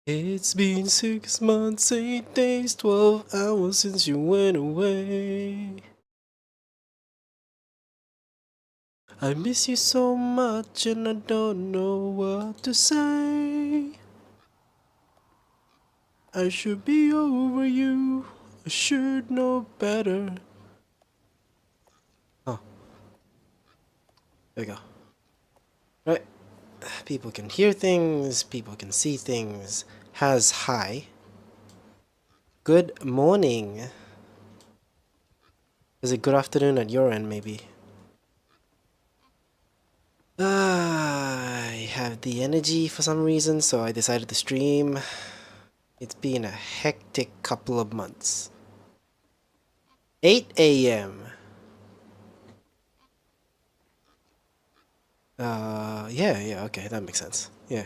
It's been 6 months, 8 days, 12 hours since you went away. I miss you so much and I don't know what to say. I should be over you, I should know better. Oh, there we go. Right, people can hear things, people can see things. Has hi. Good morning. Is it good afternoon at your end, maybe? I have the energy for some reason, so I decided to stream. It's been a hectic couple of months. 8 a.m. Yeah, okay, that makes sense. Yeah.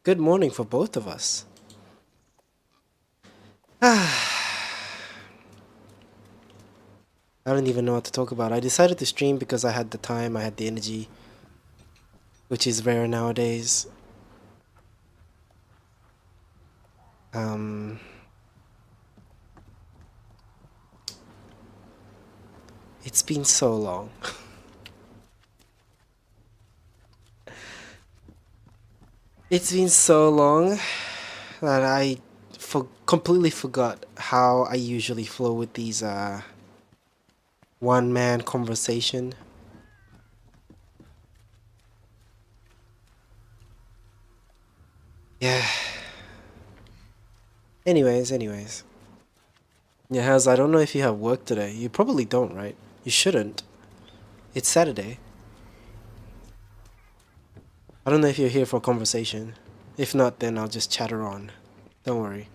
Good morning for both of us. I don't even know what to talk about. I decided to stream because I had the time, I had the energy, which is rare nowadays. Um, it's been so long. It's been so long that I completely forgot how I usually flow with these one-man conversation. Yeah. Anyways. Yeah, Haz, I don't know if you have work today. You probably don't, right? You shouldn't. It's Saturday. I don't know if you're here for a conversation. If not, then I'll just chatter on. Don't worry.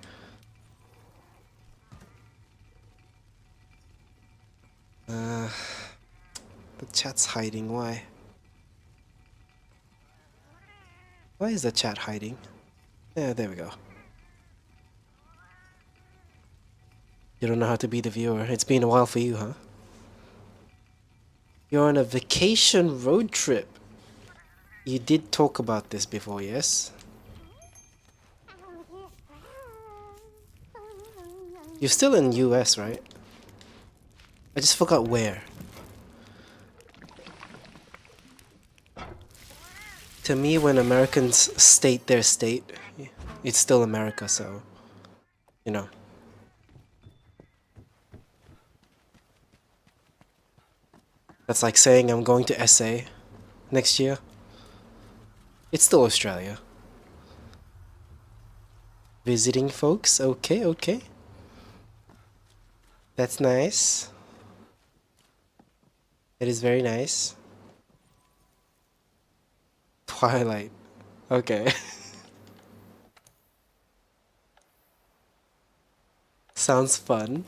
Uh, the chat's hiding. Why? Why is the chat hiding? Yeah, there we go. You don't know how to be the viewer. It's been a while for you, huh? You're on a vacation road trip. You did talk about this before, yes? You're still in US, right? I just forgot where. To me, when Americans state their state, it's still America, so, you know. That's like saying I'm going to SA next year. It's still Australia. Visiting folks? Okay. That's nice. It is very nice. Twilight. Okay. Sounds fun.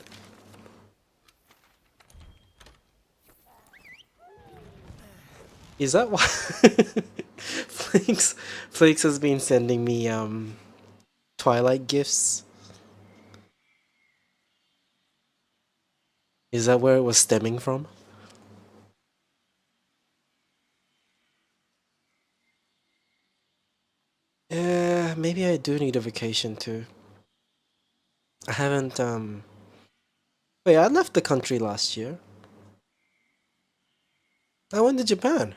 Is that why Flakes has been sending me Twilight gifts? Is that where it was stemming from? Yeah, maybe I do need a vacation too. I haven't wait, I left the country last year. I went to Japan.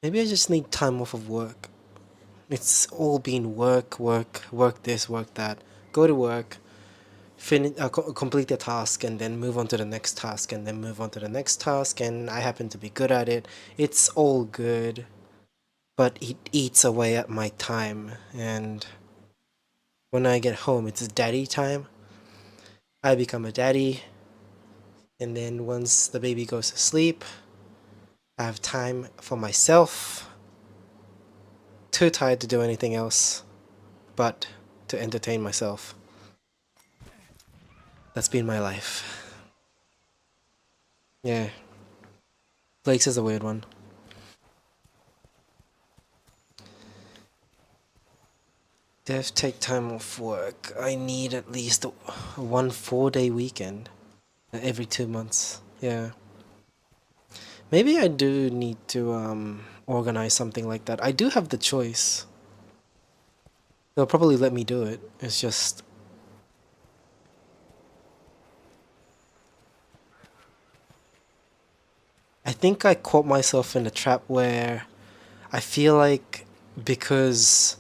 Maybe I just need time off of work. It's all been work this, work that. Go to work, complete the task, and then move on to the next task, and then move on to the next task, and I happen to be good at it. It's all good, but it eats away at my time, and when I get home, it's daddy time. I become a daddy, and then once the baby goes to sleep, I have time for myself. Too tired to do anything else but to entertain myself. That's been my life. Yeah. Blake's is a weird one. Dev take time off work. I need at least one 4-day weekend every 2 months. Yeah. Maybe I do need to organize something like that. I do have the choice. They'll probably let me do it. It's just I think I caught myself in a trap where I feel like because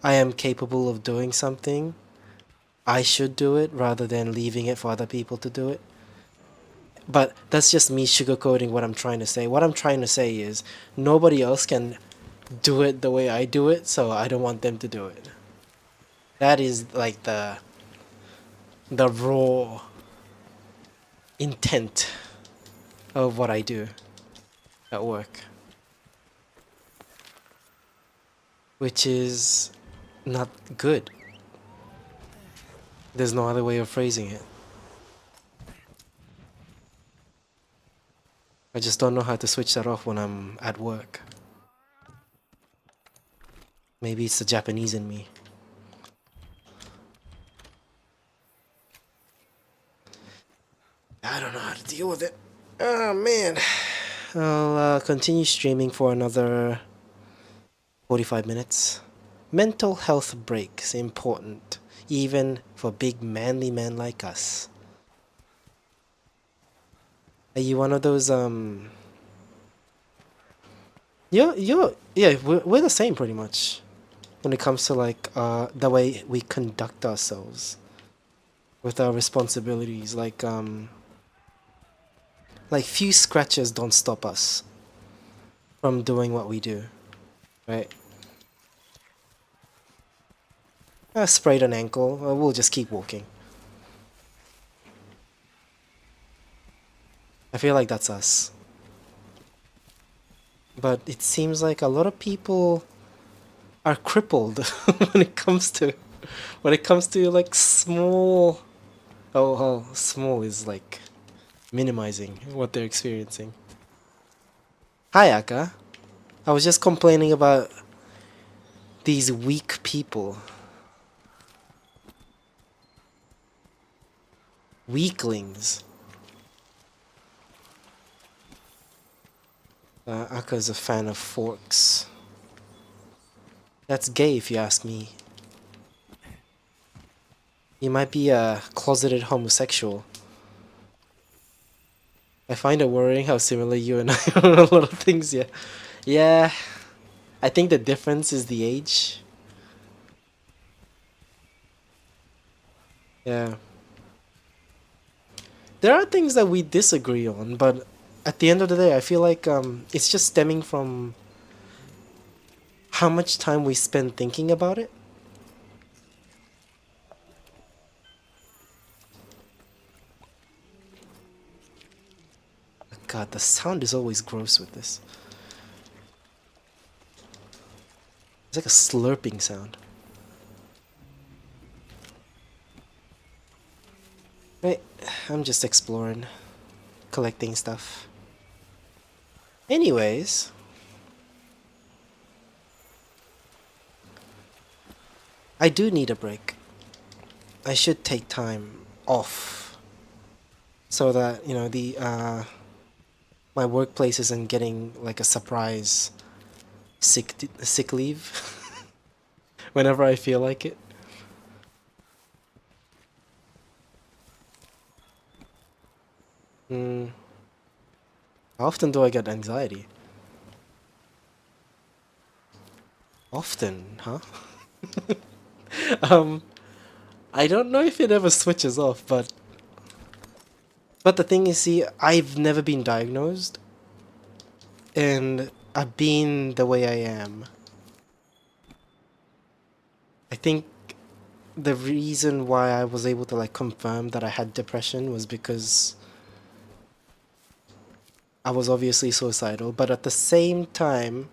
I am capable of doing something, I should do it rather than leaving it for other people to do it. But that's just me sugarcoating what I'm trying to say. What I'm trying to say is nobody else can do it the way I do it, so I don't want them to do it. That is like the raw intent of what I do at work, which is not good. There's no other way of phrasing it. I just don't know how to switch that off when I'm at work. Maybe it's the Japanese in me. I don't know how to deal with it. Oh man. I'll continue streaming for another 45 minutes. Mental health breaks important, even for big manly men like us. Are you one of those yeah, we're the same pretty much when it comes to like the way we conduct ourselves with our responsibilities. Like few scratches don't stop us from doing what we do, right? I sprayed an ankle, we'll just keep walking. I feel like that's us. But it seems like a lot of people are crippled when it comes to like small small is like minimizing what they're experiencing. Hi Aka. I was just complaining about these weak people. Weaklings. Aka's a fan of forks. That's gay if you ask me. You might be a closeted homosexual. I find it worrying how similar you and I are on a lot of things, yeah. Yeah, I think the difference is the age. Yeah. There are things that we disagree on, but at the end of the day, I feel like it's just stemming from how much time we spend thinking about it. God, the sound is always gross with this. It's like a slurping sound. Right, I'm just exploring, collecting stuff. Anyways, I do need a break. I should take time off so that, you know, the my workplace isn't getting like a surprise sick leave whenever I feel like it. Hmm. How often do I get anxiety? Often, huh? um, I don't know if it ever switches off, but the thing is, see, I've never been diagnosed, and I've been the way I am. I think the reason why I was able to like confirm that I had depression was because I was obviously suicidal, but at the same time,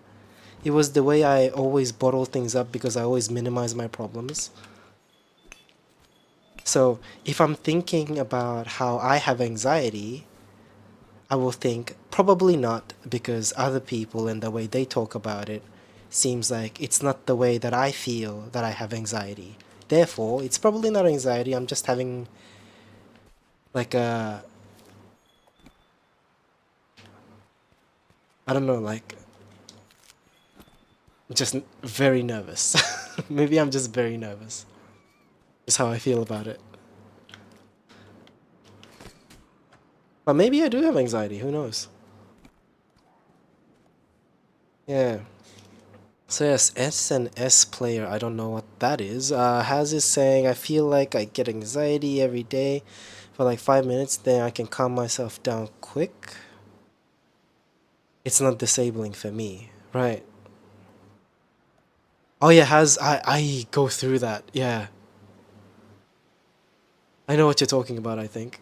it was the way I always bottle things up because I always minimize my problems. So if I'm thinking about how I have anxiety, I will think probably not because other people and the way they talk about it seems like it's not the way that I feel that I have anxiety. Therefore, it's probably not anxiety, I'm just having like a, I don't know, like just very nervous. Maybe I'm just very nervous. Is how I feel about it. But maybe I do have anxiety. Who knows? Yeah. So yes, SNS player. I don't know what that is. Haz is saying I feel like I get anxiety every day for like 5 minutes. Then I can calm myself down quick. It's not disabling for me, right? Oh yeah, Haz. I go through that. Yeah, I know what you're talking about. I think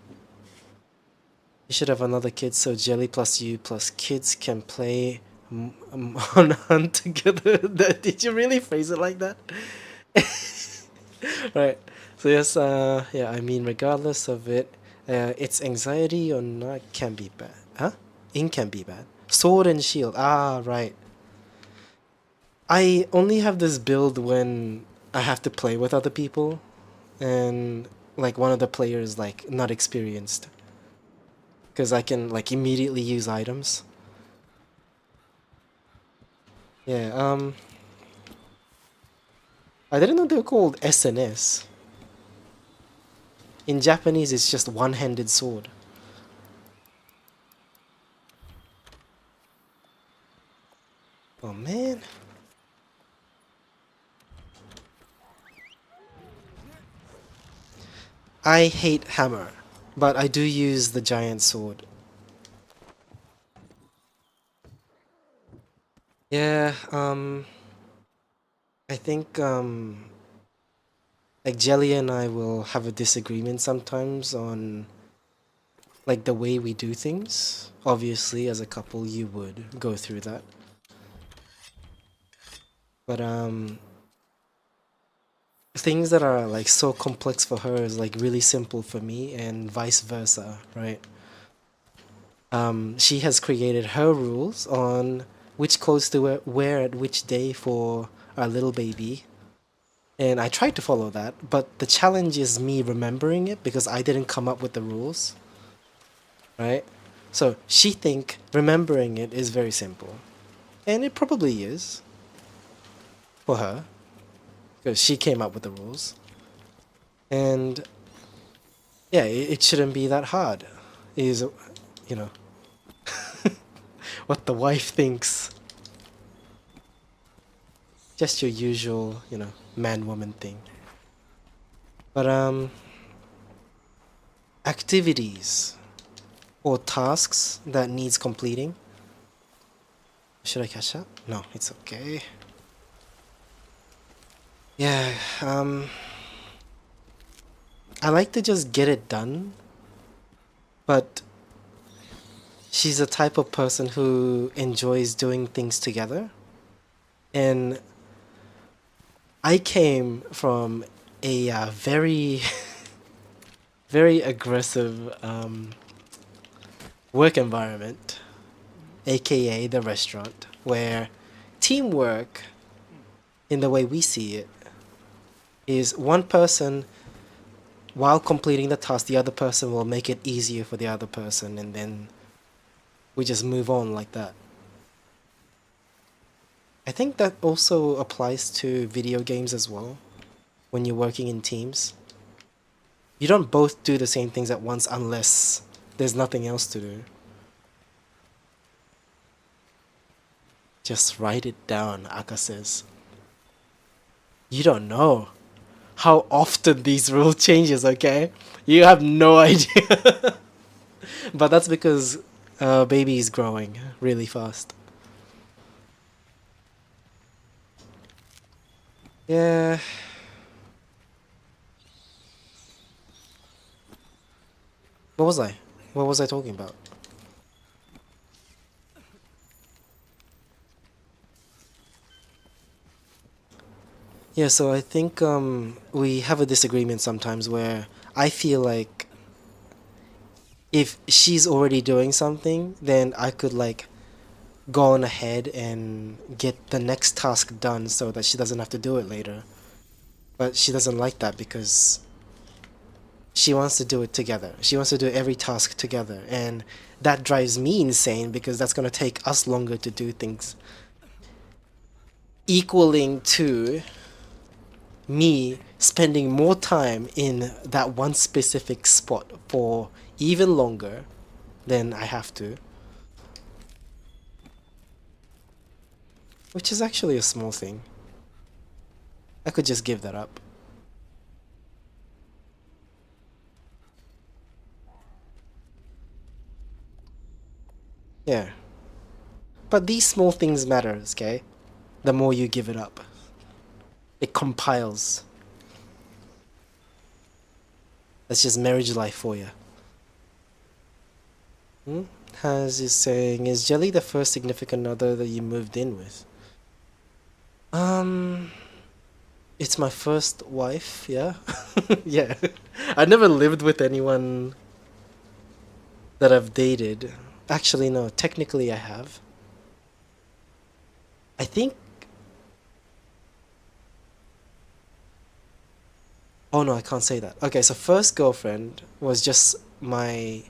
you should have another kid so Jelly plus you plus kids can play on hunt together. Did you really phrase it like that? Right. So yes, yeah, I mean, regardless of it, it's anxiety or not can be bad. Huh? Ink can be bad. Sword and shield. Ah, right. I only have this build when I have to play with other people, and like one of the players like not experienced, because I can like immediately use items. Yeah. I didn't know they were called SNS. In Japanese, it's just one-handed sword. Oh man. I hate hammer, but I do use the giant sword. Yeah, I think like Jelly and I will have a disagreement sometimes on like the way we do things. Obviously, as a couple, you would go through that. But things that are like so complex for her is like really simple for me, and vice versa, right? She has created her rules on which clothes to wear at which day for our little baby. And I tried to follow that, but the challenge is me remembering it because I didn't come up with the rules, right? So she think remembering it is very simple. And it probably is for her because she came up with the rules. And yeah, it shouldn't be that hard. Is you know what the wife thinks. Just your usual, man woman thing. But activities or tasks that needs completing. Should I catch up? No, it's okay. Yeah, I like to just get it done, but she's a type of person who enjoys doing things together. And I came from a very, very aggressive work environment, aka the restaurant, where teamwork, in the way we see it, is one person, while completing the task, the other person will make it easier for the other person, and then we just move on like that. I think that also applies to video games as well, when you're working in teams. You don't both do the same things at once unless there's nothing else to do. Just write it down, Aka says. You don't know how often these rule changes, okay? You have no idea. But that's because baby is growing really fast. Yeah. What was I? What was I talking about? Yeah, so I think we have a disagreement sometimes where I feel like if she's already doing something, then I could like go on ahead and get the next task done so that she doesn't have to do it later. But she doesn't like that because she wants to do it together. She wants to do every task together, and that drives me insane because that's going to take us longer to do things. equaling to me spending more time in that one specific spot for even longer than I have to, which is actually a small thing. I could just give that up. Yeah. But these small things matter, okay? The more you give it up, it compiles. That's just marriage life for you. Hmm? Has is saying, is Jelly the first significant other that you moved in with? Um, it's my first wife, yeah. Yeah. I never lived with anyone that I've dated. Actually, no, technically I have. I think. Oh no, I can't say that. Okay, so first girlfriend was just my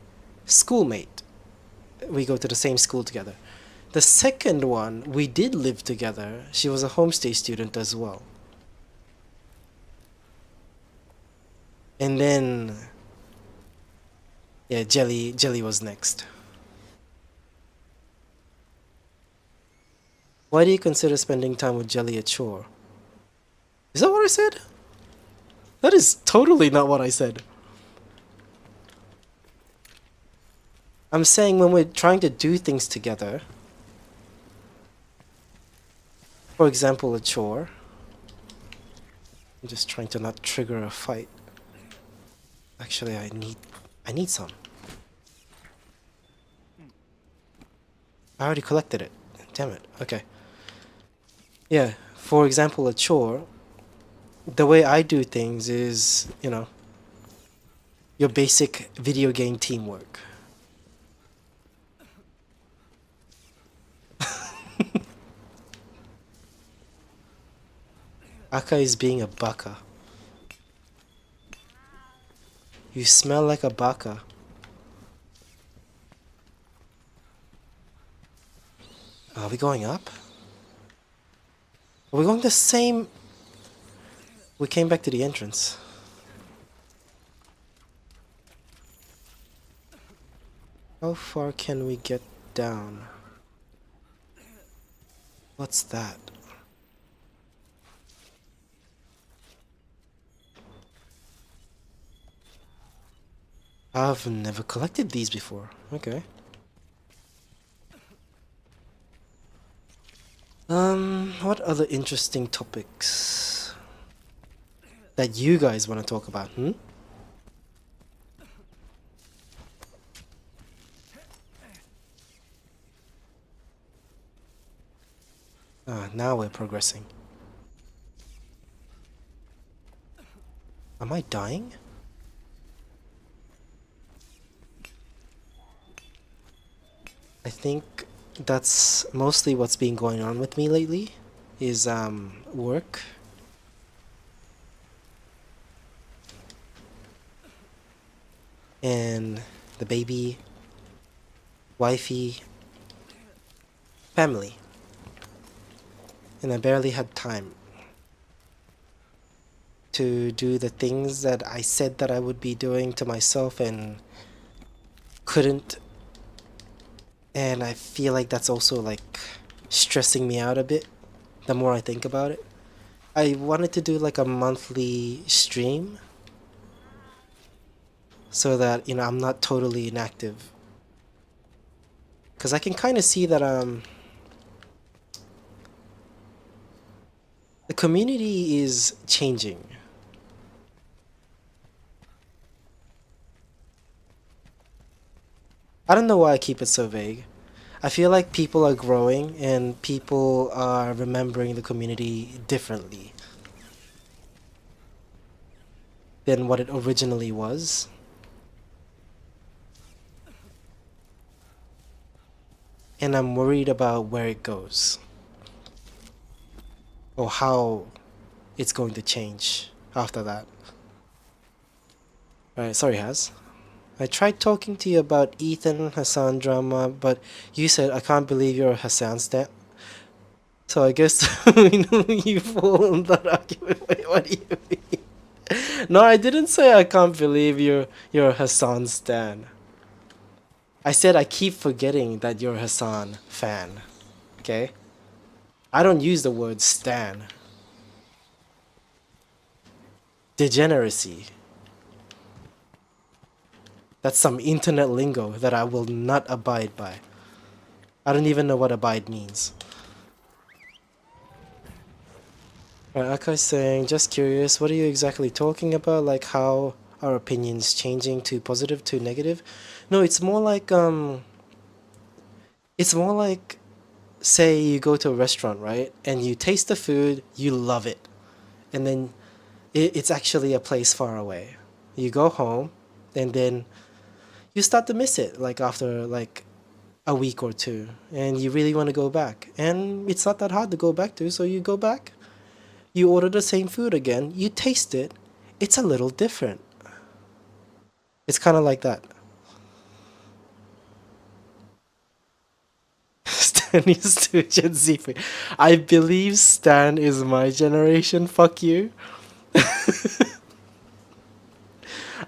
schoolmate. We go to the same school together. The second one, we did live together. She was a homestay student as well. And then, yeah, Jelly was next. Why do you consider spending time with Jelly a chore? Is that what I said? That is totally not what I said. I'm saying when we're trying to do things together, for example, a chore. I'm just trying to not trigger a fight. Actually, I need some. I already collected it. Damn it. Okay. Yeah, for example, a chore, the way I do things is, your basic video game teamwork. Aka is being a baka. You smell like a baka. Are we going up? Are we going the same? We came back to the entrance. How far can we get down? What's that? I've never collected these before. Okay. What other interesting topics that you guys want to talk about, hmm? Now we're progressing. Am I dying? I think that's mostly what's been going on with me lately, is work. And the baby, wifey, family. And I barely had time to do the things that I said that I would be doing to myself and couldn't. And I feel like that's also like stressing me out a bit the more I think about it. I wanted to do like a monthly stream so that, I'm not totally inactive. Because I can kind of see that the community is changing. I don't know why I keep it so vague. I feel like people are growing and people are remembering the community differently than what it originally was. And I'm worried about where it goes or how it's going to change after that. Alright, sorry, Haz. I tried talking to you about Ethan Hassan drama, but you said I can't believe you're a Hassan stan. So I guess we know you fall on that argument. Wait, what do you mean? No, I didn't say I can't believe you're Hassan stan. I said I keep forgetting that you're a Hassan fan. Okay? I don't use the word stan. Degeneracy. That's some internet lingo that I will not abide by. I don't even know what abide means. Right, Akai's saying, just curious, what are you exactly talking about? Like how our opinions changing to positive to negative? No, it's more like say you go to a restaurant, right? And you taste the food, you love it. And then it's actually a place far away. You go home and then you start to miss it like after like a week or two and you really want to go back. And it's not that hard to go back to, so you go back. You order the same food again, you taste it. It's a little different. It's kind of like that. Stan is to Gen Z. I believe Stan is my generation. Fuck you.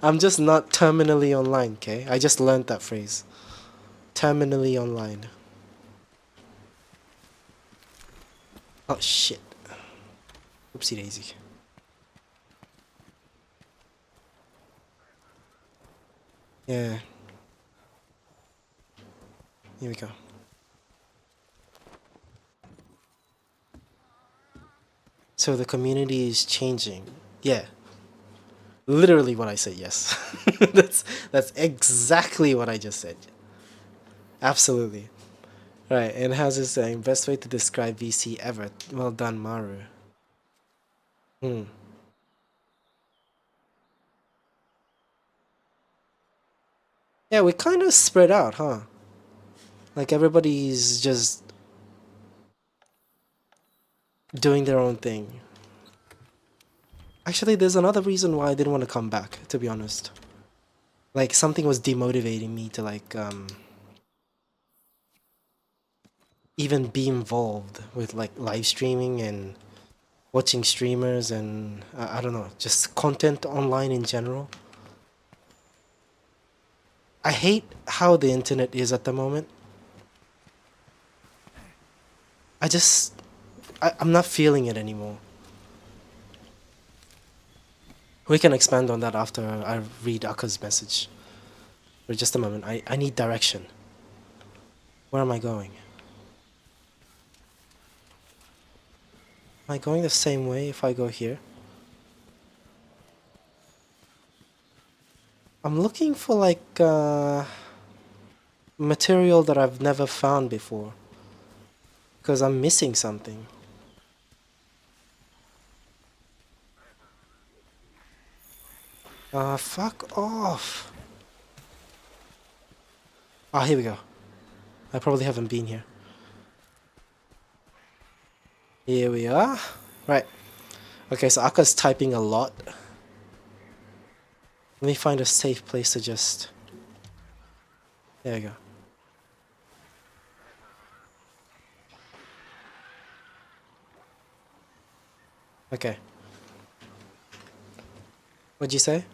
I'm just not terminally online, okay? I just learned that phrase. Terminally online. Oh shit. Oopsie daisy. Yeah. Here we go. So the community is changing. Yeah. Literally what I said, yes. that's exactly what I just said. Absolutely. Right, and how's it saying? Best way to describe VC ever. Well done, Maru. Hmm. Yeah, we kind of spread out, huh? Like everybody's just doing their own thing. Actually, there's another reason why I didn't want to come back, to be honest. Like something was demotivating me to like even be involved with like live streaming and watching streamers and I don't know, just content online in general. I hate how the internet is at the moment. I just I'm not feeling it anymore. We can expand on that after I read Aka's message. For just a moment, I need direction. Where am I going? Am I going the same way if I go here? I'm looking for like material that I've never found before. Because I'm missing something. Fuck off. Ah, here we go. I probably haven't been here. Here we are. Right. Okay, so Aka's typing a lot. Let me find a safe place to just... There we go. Okay. What'd you say?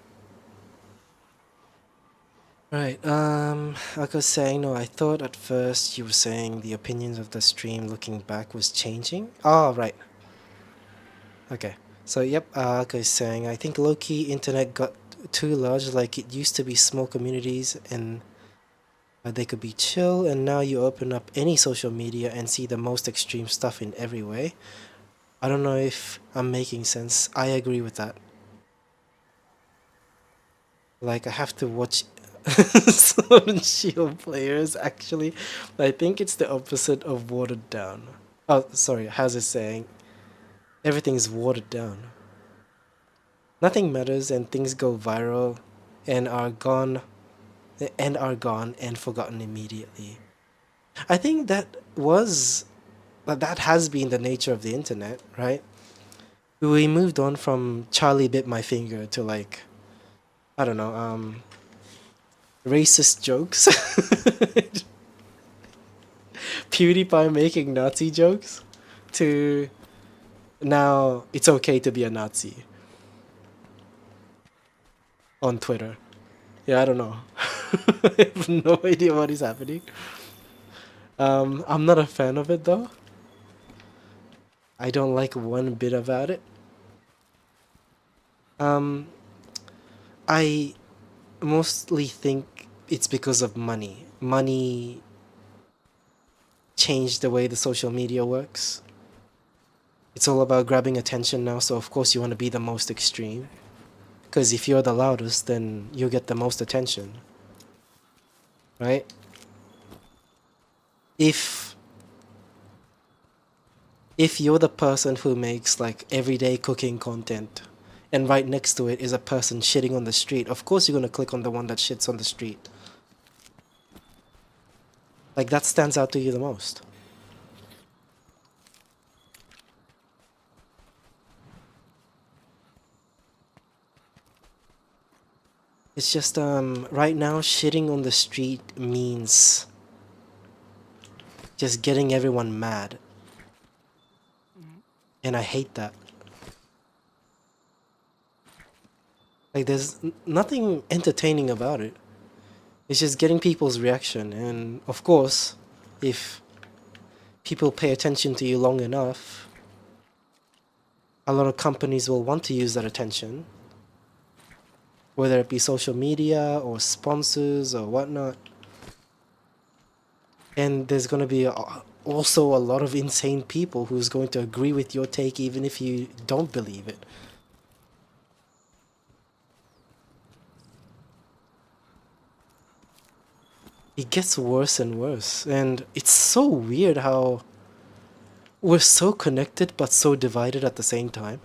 Right, like I was saying, no, I thought at first you were saying the opinions of the stream looking back was changing. Oh, right. Okay. So, yep, like I was saying, I think low-key internet got too large, like it used to be small communities and they could be chill, and now you open up any social media and see the most extreme stuff in every way. I don't know if I'm making sense. I agree with that. Like, I have to watch Sword and Shield players, actually. I think it's the opposite of watered down. Oh, sorry, how's it saying? Everything's watered down. Nothing matters and things go viral and are gone and forgotten immediately. I think that has been the nature of the internet, right? We moved on from Charlie bit my finger to like, I don't know, racist jokes. PewDiePie making Nazi jokes. to now it's okay to be a Nazi on Twitter. Yeah, I don't know. I have no idea what is happening. I'm not a fan of it though. I don't like one bit about it. Um, I mostly think it's because of money. Money changed the way the social media works. It's all about grabbing attention now, so of course you want to be the most extreme. Because if you're the loudest, then you'll get the most attention, right? If if you're the person who makes like everyday cooking content and right next to it is a person shitting on the street, of course you're going to click on the one that shits on the street. Like that stands out to you the most. It's just right now shitting on the street means just getting everyone mad. And I hate that. Like there's nothing entertaining about it. It's just getting people's reaction, and of course, if people pay attention to you long enough, a lot of companies will want to use that attention, whether it be social media or sponsors or whatnot. And there's going to be also a lot of insane people who's going to agree with your take even if you don't believe it. It gets worse and worse, and it's so weird how we're so connected but so divided at the same time.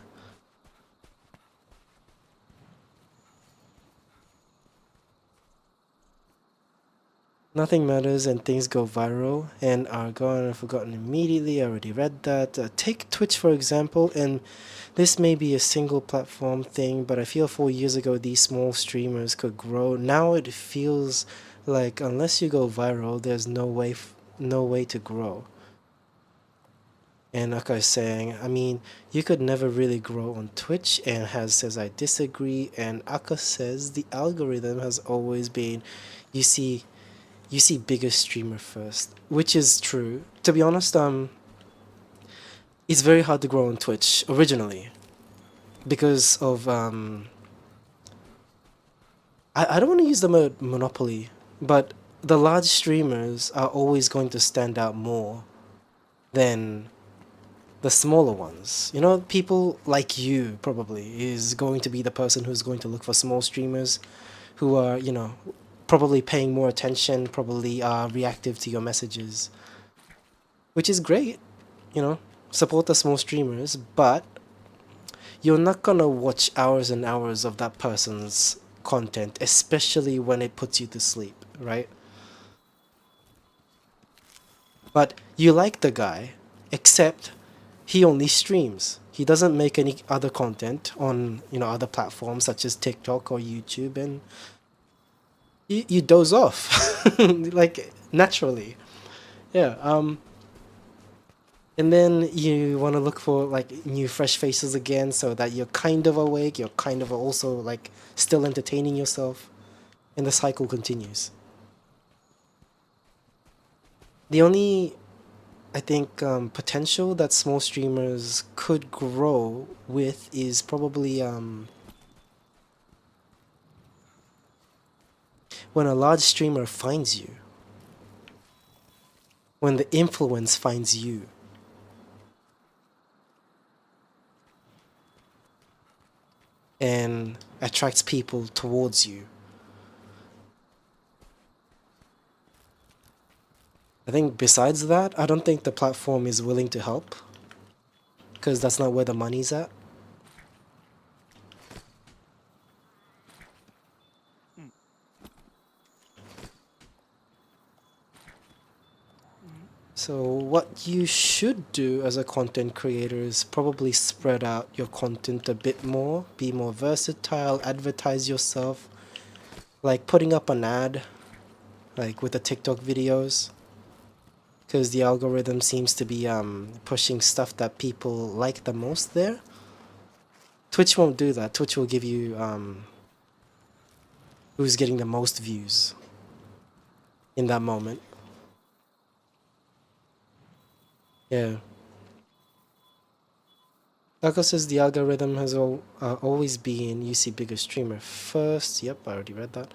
Nothing matters and things go viral and are gone and forgotten immediately. I already read that. Take Twitch for example, and this may be a single platform thing, but I feel 4 years ago these small streamers could grow. Now it feels like unless you go viral, there's no way to grow. And like I was saying, I mean, you could never really grow on Twitch, and Has says I disagree, and Aka says the algorithm has always been, you see, you see biggest streamer first, which is true. To be honest, it's very hard to grow on Twitch originally because of I don't want to use the word monopoly, but the large streamers are always going to stand out more than the smaller ones. You know, people like you probably is going to be the person who's going to look for small streamers who are, you know, probably paying more attention, probably are reactive to your messages, which is great, you know, support the small streamers, but you're not gonna watch hours and hours of that person's content, especially when it puts you to sleep, right? But you like the guy, except he only streams. He doesn't make any other content on, you know, other platforms such as TikTok or YouTube, and you doze off like naturally. Yeah. And then you want to look for like new fresh faces again so that you're kind of awake, you're kind of also like still entertaining yourself, and the cycle continues. The only, I think, potential that small streamers could grow with is probably when a large streamer finds you, when the influence finds you. And attracts people towards you. I think besides that, I don't think the platform is willing to help because that's not where the money's at. So what you should do as a content creator is probably spread out your content a bit more, be more versatile, advertise yourself, like putting up an ad, like with the TikTok videos. because the algorithm seems to be pushing stuff that people like the most there. Twitch won't do that. Twitch will give you who's getting the most views in that moment. Yeah. Taco says the algorithm has always been you see bigger streamer first. Yep, I already read that.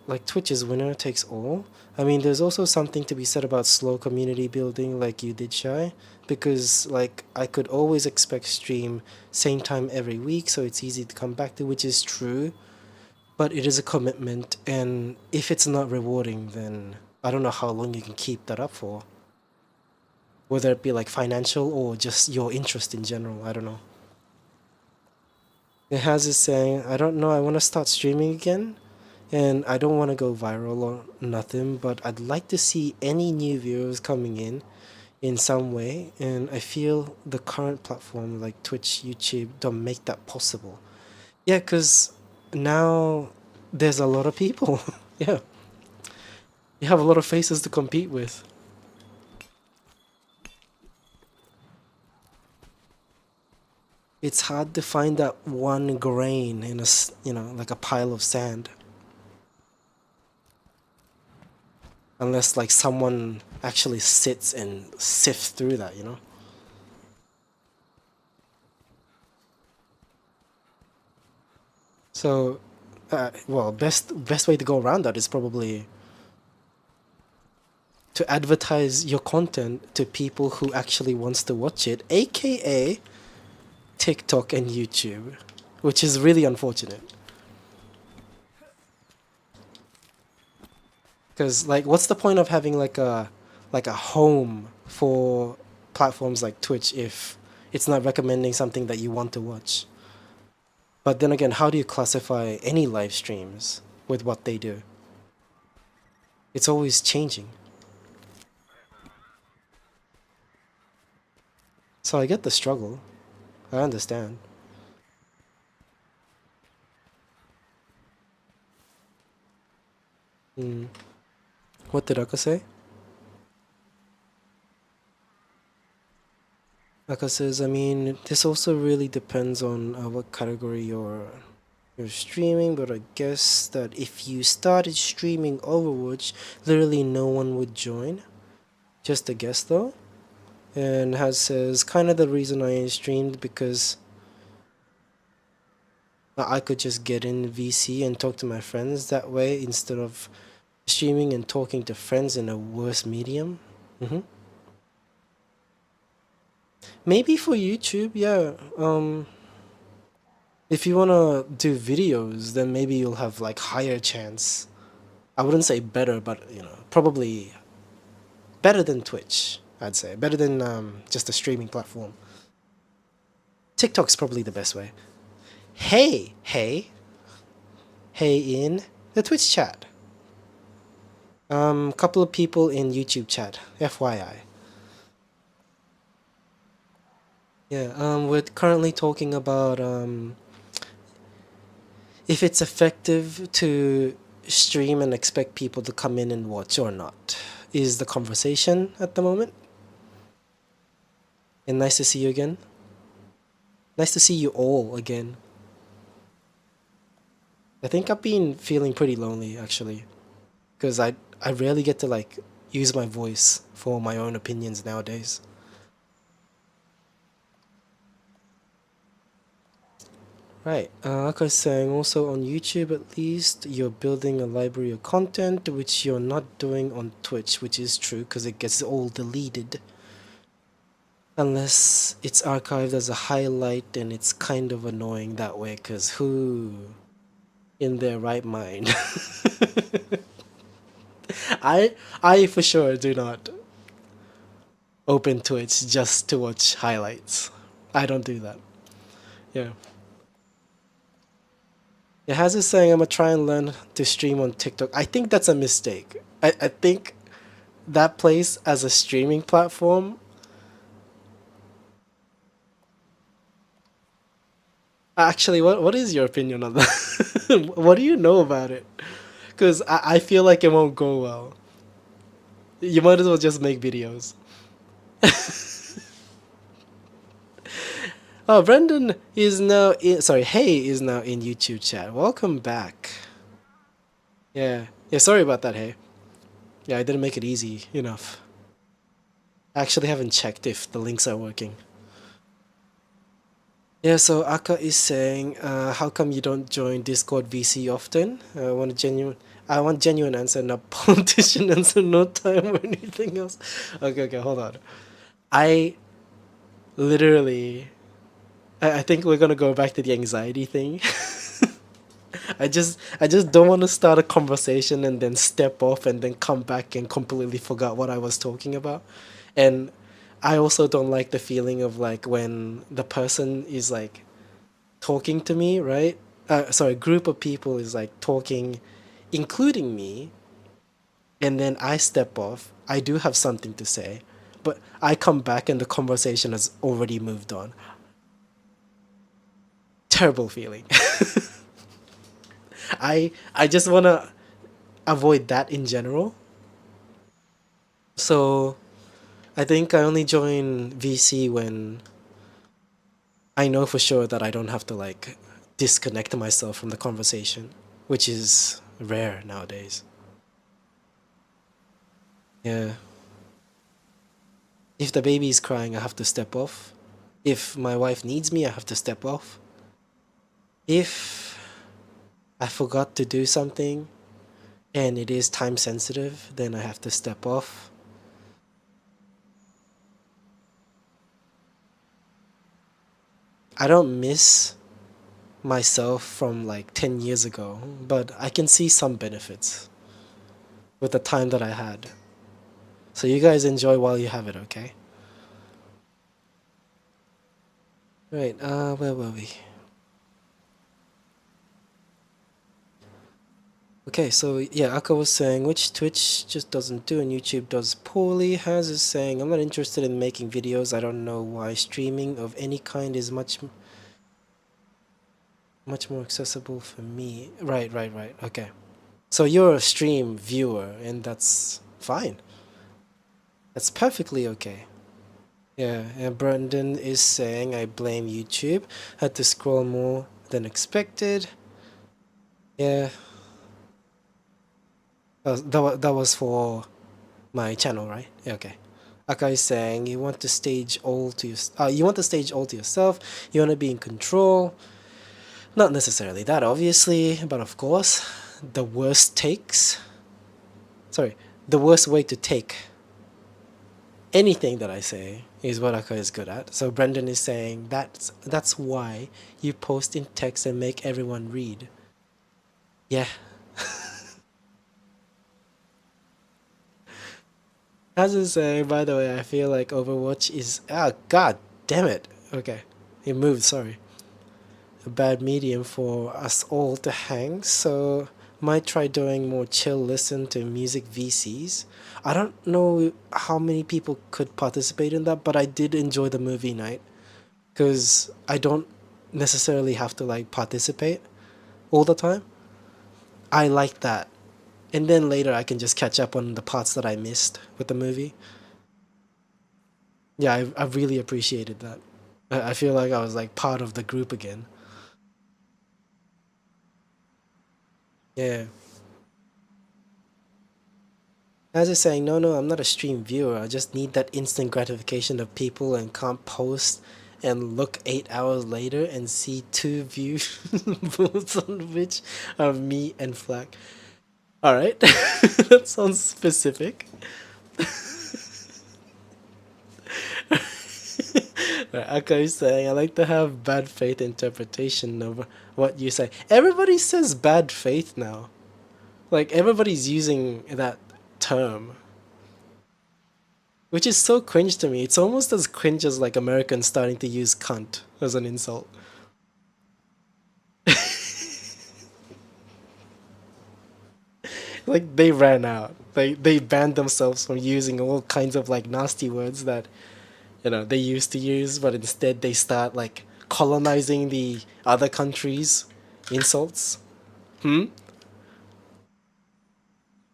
Like Twitch is winner takes all. I mean, there's also something to be said about slow community building, like you did, Shy, because like I could always expect stream same time every week, so it's easy to come back to, which is true. But it is a commitment, and if it's not rewarding, then I don't know how long you can keep that up for. Whether it be like financial or just your interest in general, I don't know. It has this saying, I don't know, I want to start streaming again, and I don't want to go viral or nothing, but I'd like to see any new viewers coming in some way, and I feel the current platform like Twitch, YouTube don't make that possible. Yeah, because now there's a lot of people. Yeah, you have a lot of faces to compete with. It's hard to find that one grain in like a pile of sand. Unless like someone actually sits and sifts through that. So, well, best way to go around that is probably to advertise your content to people who actually wants to watch it, aka TikTok and YouTube, which is really unfortunate. Because like, what's the point of having like a home for platforms like Twitch if it's not recommending something that you want to watch? But then again, how do you classify any live streams with what they do? It's always changing. So I get the struggle. I understand. Mm. What did Aka say? Aka says, I mean, this also really depends on what category you're streaming, but I guess that if you started streaming Overwatch, literally no one would join. Just a guess though. And has says, kind of the reason I streamed because I could just get in VC and talk to my friends that way instead of streaming and talking to friends in a worse medium. hmm Maybe for YouTube, yeah. If you wanna do videos, then maybe you'll have like higher chance. I wouldn't say better, but probably better than Twitch. I'd say better than just a streaming platform. TikTok's probably the best way. Hey, in the Twitch chat. Couple of people in YouTube chat. FYI. Yeah. We're currently talking about if it's effective to stream and expect people to come in and watch or not. Is the conversation at the moment. And nice to see you again. Nice to see you all again. I think I've been feeling pretty lonely actually, because I rarely get to like use my voice for my own opinions nowadays. Right. Like I was saying, also on YouTube at least, you're building a library of content, which you're not doing on Twitch, which is true because it gets all deleted. Unless it's archived as a highlight, and it's kind of annoying that way because who in their right mind? I for sure do not open Twitch just to watch highlights. I don't do that. Yeah. It has this saying, I'm gonna try and learn to stream on TikTok. I think that's a mistake. I think that place as a streaming platform. Actually, what is your opinion on that? What do you know about it? Because I feel like it won't go well. You might as well just make videos. Oh, Brendan is now in. Sorry, Hey is now in YouTube chat. Welcome back. Yeah, yeah. Sorry about that, Hey. Yeah, I didn't make it easy enough. I actually haven't checked if the links are working. Yeah, so Aka is saying, how come you don't join Discord VC often? I want genuine answer, not politician answer, no time or anything else. Okay, okay, hold on. I literally, I think we're gonna go back to the anxiety thing. I just don't want to start a conversation and then step off and then come back and completely forgot what I was talking about. And I also don't like the feeling of like when the person is like talking to me, right? Sorry, group of people is like talking, including me, and then I step off. I do have something to say, but I come back and the conversation has already moved on. Terrible feeling. I just wanna avoid that in general. So I think I only join VC when I know for sure that I don't have to like disconnect myself from the conversation, which is rare nowadays. Yeah. If the baby is crying, I have to step off. If my wife needs me, I have to step off. If I forgot to do something and it is time sensitive, then I have to step off. I don't miss myself from like 10 years ago, but I can see some benefits with the time that I had. So you guys enjoy while you have it, okay? Right, where were we? Okay, so yeah, Aka was saying which Twitch just doesn't do and YouTube does poorly. Haz is saying I'm not interested in making videos. I don't know why streaming of any kind is much more accessible for me. Right, right, right. Okay. So you're a stream viewer and that's fine. That's perfectly okay. Yeah, and Brendan is saying I blame YouTube. Had to scroll more than expected. Yeah. That was for my channel, right? Yeah, okay. Akai is saying you want the stage all to yourself, you want to be in control. Not necessarily that, obviously, but of course, the worst takes. Sorry, the worst way to take anything that I say is what Akai is good at. So Brendan is saying that's why you post in text and make everyone read. Yeah. As I say, by the way, I feel like Overwatch is god damn it. Okay. It moved, sorry. A bad medium for us all to hang, so might try doing more chill listen to music VCs. I don't know how many people could participate in that, but I did enjoy the movie night because I don't necessarily have to like participate all the time. I like that. And then later I can just catch up on the parts that I missed with the movie. Yeah, I really appreciated that. I feel like I was like part of the group again. Yeah. As I saying, no, no, I'm not a stream viewer. I just need that instant gratification of people and can't post and look 8 hours later and see two views, both on which are me and Flack. All right, that sounds specific. Right, Aka is saying, I like to have bad faith interpretation of what you say. Everybody says bad faith now. Like, everybody's using that term. Which is so cringe to me. It's almost as cringe as like Americans starting to use cunt as an insult. Like they ran out. They banned themselves from using all kinds of like nasty words that they used to use, but instead they start like colonizing the other countries' insults. Hmm?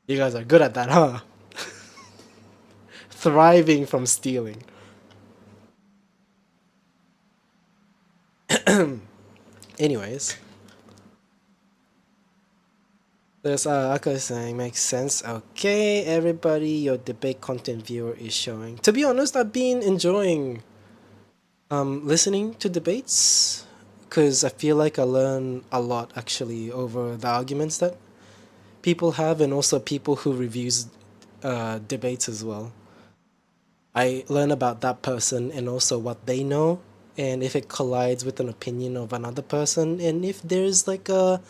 You guys are good at that, huh? thriving from stealing. Anyways, there's Aka saying makes sense. Okay, everybody, your debate content viewer is showing. To be honest, I've been enjoying listening to debates because I feel like I learn a lot actually over the arguments that people have and also people who reviews debates as well. I learn about that person and also what they know, and if it collides with an opinion of another person, and if there's like a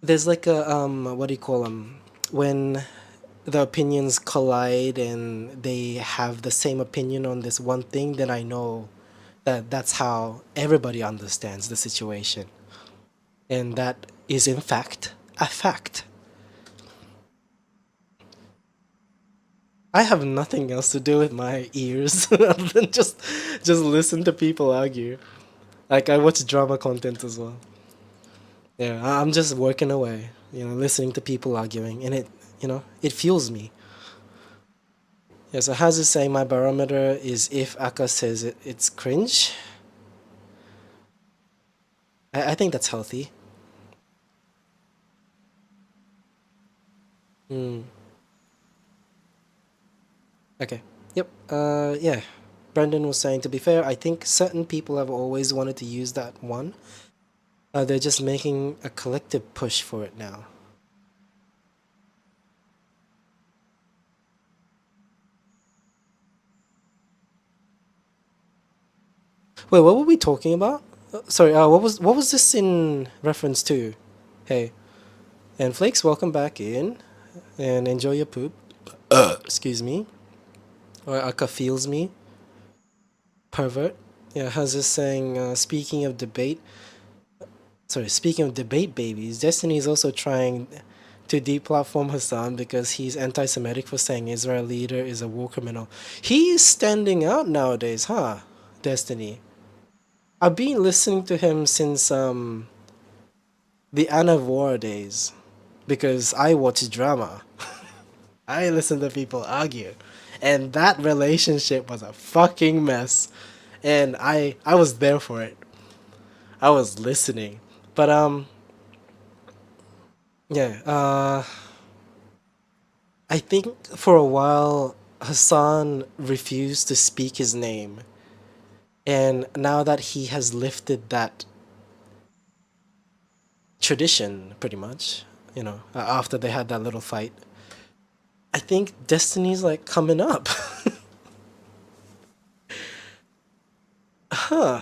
what do you call them when the opinions collide and they have the same opinion on this one thing, then I know that that's how everybody understands the situation, and that is in fact a fact. I have nothing else to do with my ears other than just listen to people argue. Like I watch drama content as well. Yeah, I'm just working away, listening to people arguing, and it fuels me. Yeah, so how's it saying my barometer is if Aka says it's cringe? I think that's healthy. Hmm. Okay. Yep. Yeah. Brendan was saying, to be fair, I think certain people have always wanted to use that one. They're just making a collective push for it now. Wait, what were we talking about? Sorry, what was this in reference to? Hey, and Flakes, welcome back in, and enjoy your poop. Excuse me. Or Aka feels me. Pervert. Yeah, how's this saying? Speaking of debate babies, Destiny is also trying to deplatform Hassan because he's anti-Semitic for saying Israel leader is a war criminal. He is standing out nowadays, huh? Destiny. I've been listening to him since the Anna War days because I watch drama. I listen to people argue. And that relationship was a fucking mess. And I was there for it. I was listening. But yeah, I think for a while Hassan refused to speak his name. And now that he has lifted that tradition pretty much, after they had that little fight, I think Destiny's like coming up. Huh.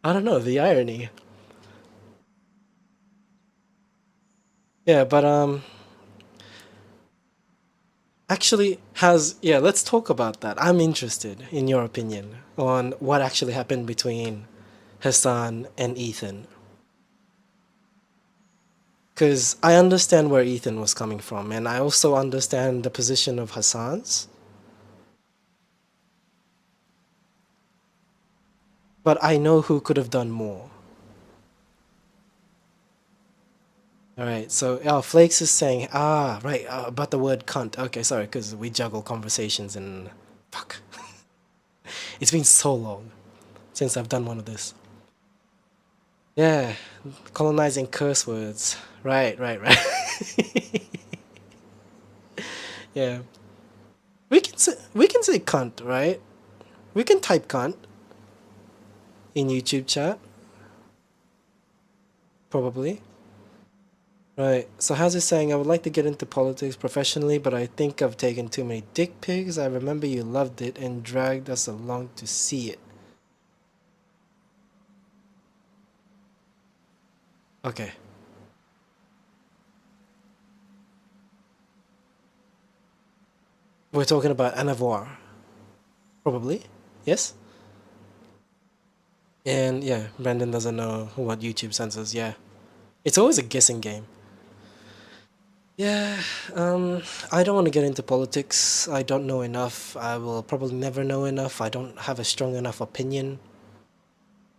I don't know, the irony. Yeah, but actually has yeah, let's talk about that. I'm interested in your opinion on what actually happened between Hassan and Ethan. Cuz I understand where Ethan was coming from and I also understand the position of Hassan's, but I know who could have done more. All right, so Flakes is saying, right, about the word cunt. Okay, sorry, because we juggle conversations and fuck. It's been so long since I've done one of this. Yeah, colonizing curse words. Right, right, right. Yeah, we can say cunt, right? We can type cunt in YouTube chat, probably. Right. So how's it saying? I would like to get into politics professionally, but I think I've taken too many dick pics. I remember you loved it and dragged us along to see it. Okay. We're talking about Anavoir, probably. Yes? And yeah, Brandon doesn't know what YouTube censors. Yeah. It's always a guessing game. Yeah, I don't want to get into politics. I don't know enough. I will probably never know enough. I don't have a strong enough opinion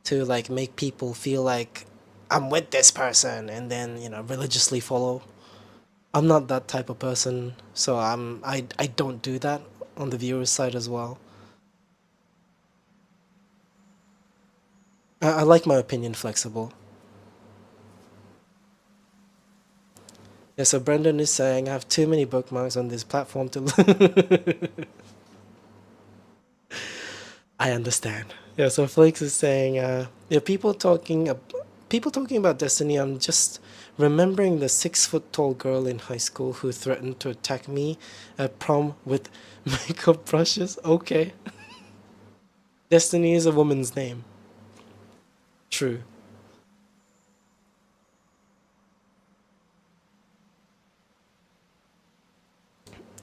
to like make people feel like I'm with this person and then, religiously follow. I'm not that type of person, so I don't do that on the viewer's side as well. I like my opinion flexible. Yeah, so Brendan is saying I have too many bookmarks on this platform to. I understand. Yeah, so Flakes is saying, yeah, people talking about Destiny. I'm just remembering the 6 foot tall girl in high school who threatened to attack me at prom with makeup brushes. Okay, Destiny is a woman's name. True.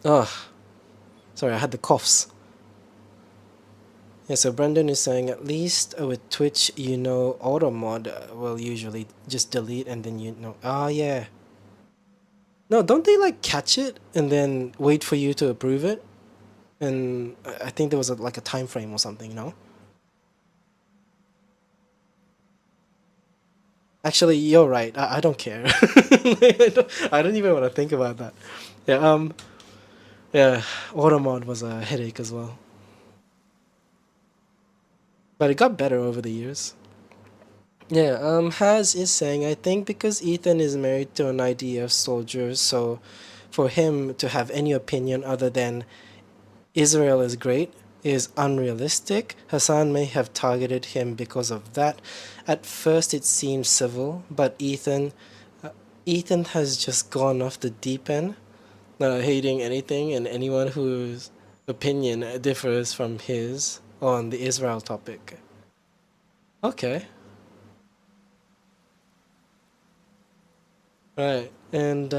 Ugh, sorry, I had the coughs. Yeah, so Brendan is saying at least with Twitch, auto mod will usually just delete and then Ah, yeah. No, don't they like catch it and then wait for you to approve it? And I think there was like a time frame or something, no? Actually, you're right. I don't care. I don't even want to think about that. Yeah, yeah, auto mod was a headache as well. But it got better over the years. Yeah, Haz is saying, I think because Ethan is married to an IDF soldier, so for him to have any opinion other than Israel is great is unrealistic. Hassan may have targeted him because of that. At first, it seems civil, but Ethan has just gone off the deep end, not hating anything and anyone whose opinion differs from his on the Israel topic. Okay, right, and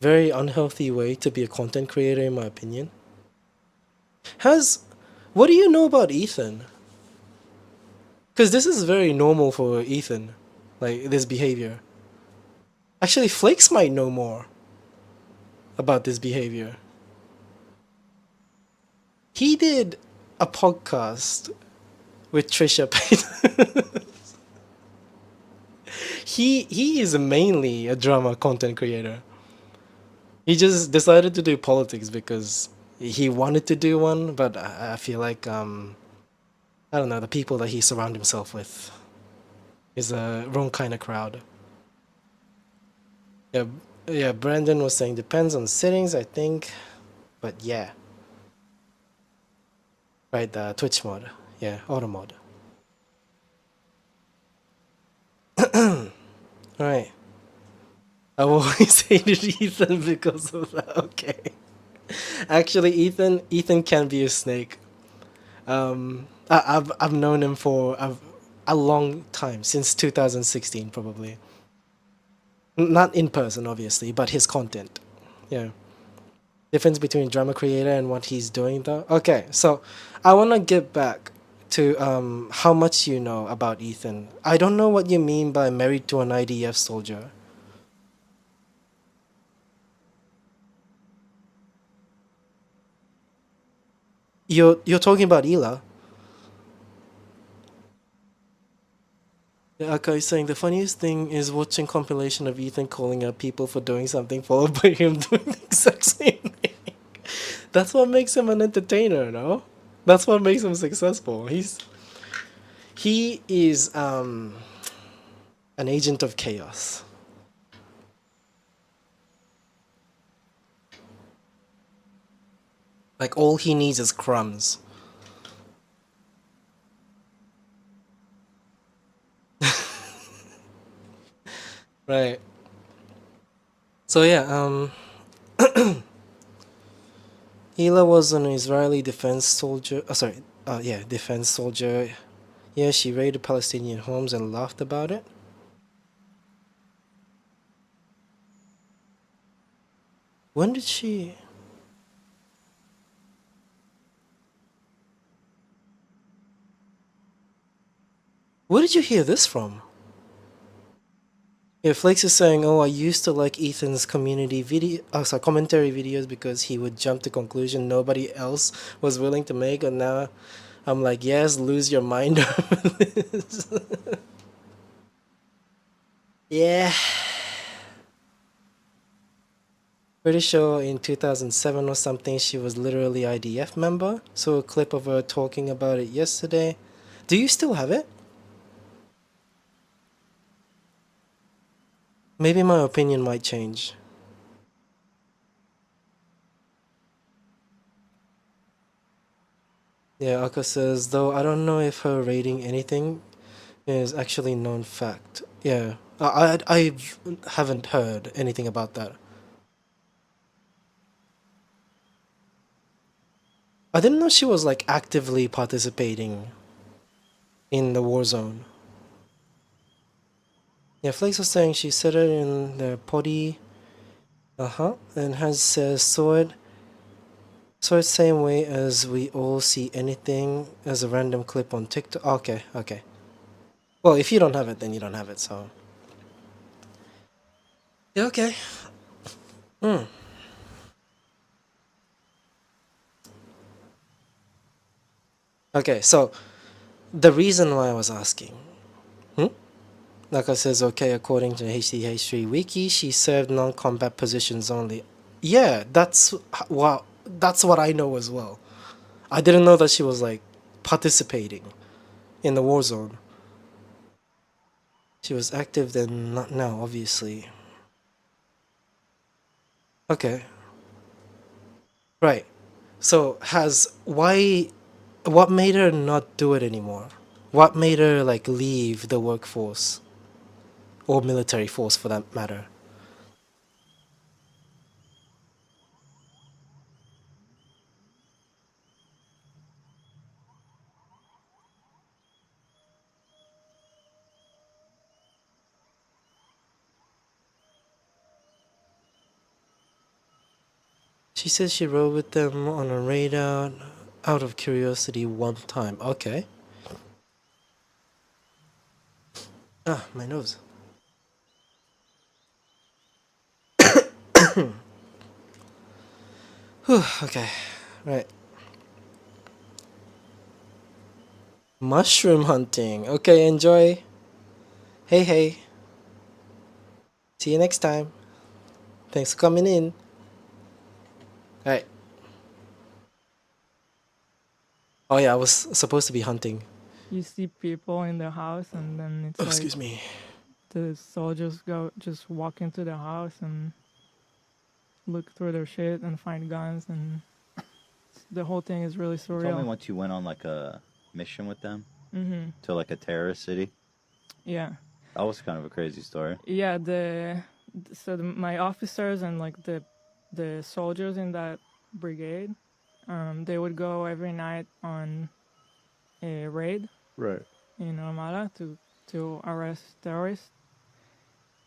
very unhealthy way to be a content creator, in my opinion. Has what do you know about Ethan? Because this is very normal for Ethan, like this behavior. Actually, Flakes might know more about this behavior. He did a podcast with Trisha Paytas. He is mainly a drama content creator. He just decided to do politics because he wanted to do one, but I feel like I don't know, the people that he surround himself with is a wrong kind of crowd. Yeah, yeah. Brandon was saying depends on settings, I think, but yeah, right. The Twitch mod, yeah, auto mod. All right. I've always hated Ethan because of that. Okay. Actually, Ethan can be a snake. I've known him for a long time since 2016 probably. Not in person, obviously, but his content. Yeah. Difference between drama creator and what he's doing though. Okay, so I want to get back to how much you know about Ethan. I don't know what you mean by married to an IDF soldier. You're talking about Ela. Yeah, okay, saying the funniest thing is watching compilation of Ethan calling out people for doing something followed by him doing the exact same thing. That's what makes him an entertainer, no? That's what makes him successful. He is an agent of chaos. Like all he needs is crumbs. Right. So yeah, Hila was an Israeli defense soldier. Sorry, yeah, defense soldier. Yeah, she raided Palestinian homes and laughed about it. When did she? Where did you hear this from? Yeah, Flakes is saying, "Oh, I used to like Ethan's commentary videos because he would jump to conclusion nobody else was willing to make, and now I'm like, yes, lose your mind over this." Yeah, Pretty sure in 2007 or something she was literally IDF member. Saw a clip of her talking about it yesterday. Do you still have it? Maybe my opinion might change. Yeah, Aka says, though I don't know if her rating anything is actually known fact. Yeah, I haven't heard anything about that. I didn't know she was like actively participating in the war zone. Yeah, Flakes was saying she said it in the potty. And has saw it same way as we all see anything as a random clip on TikTok. Okay, okay. Well, if you don't have it, then you don't have it. So yeah, okay. Hmm. Okay, so the reason why I was asking, hmm? Naka says, okay, according to HDH3 wiki, she served non-combat positions only. Yeah, that's what I know as well. I didn't know that she was like participating in the war zone. She was active then, not now, obviously. Okay, right. So what made her not do it anymore? What made her like leave the workforce or military force for that matter? She says she rode with them on a raid out of curiosity one time. Okay. Ah, my nose. Whew, okay. Right. Mushroom hunting. Okay, enjoy. Hey, hey. See you next time. Thanks for coming in. Alright. Oh yeah, I was supposed to be hunting. You see people in the house, and then it's Oh, like excuse me. the soldiers just walk into the house and look through their shit and find guns, and the whole thing is really You told me surreal. once you went on like a mission with them Mm-hmm. to like a terrorist city. Yeah, That was kind of a crazy story. yeah. My officers and like the soldiers in that brigade, they would go every night on a raid Right. in Ramala to arrest terrorists,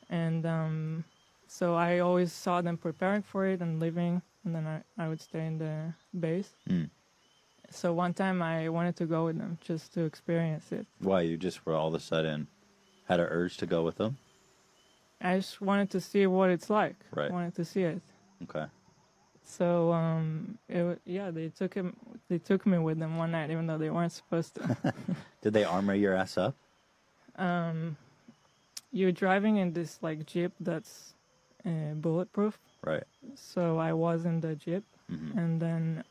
and so I always saw them preparing for it and leaving, and then I would stay in the base. Mm. So one time I wanted to go with them just to experience it. Why you just were all of a sudden had an urge to go with them? I just wanted to see what it's like. Right. I wanted to see it. Okay. So they took me with them one night, even though they weren't supposed to. Did they armor your ass up? You're driving in this like jeep that's bulletproof. Right. So I was in the jeep, and then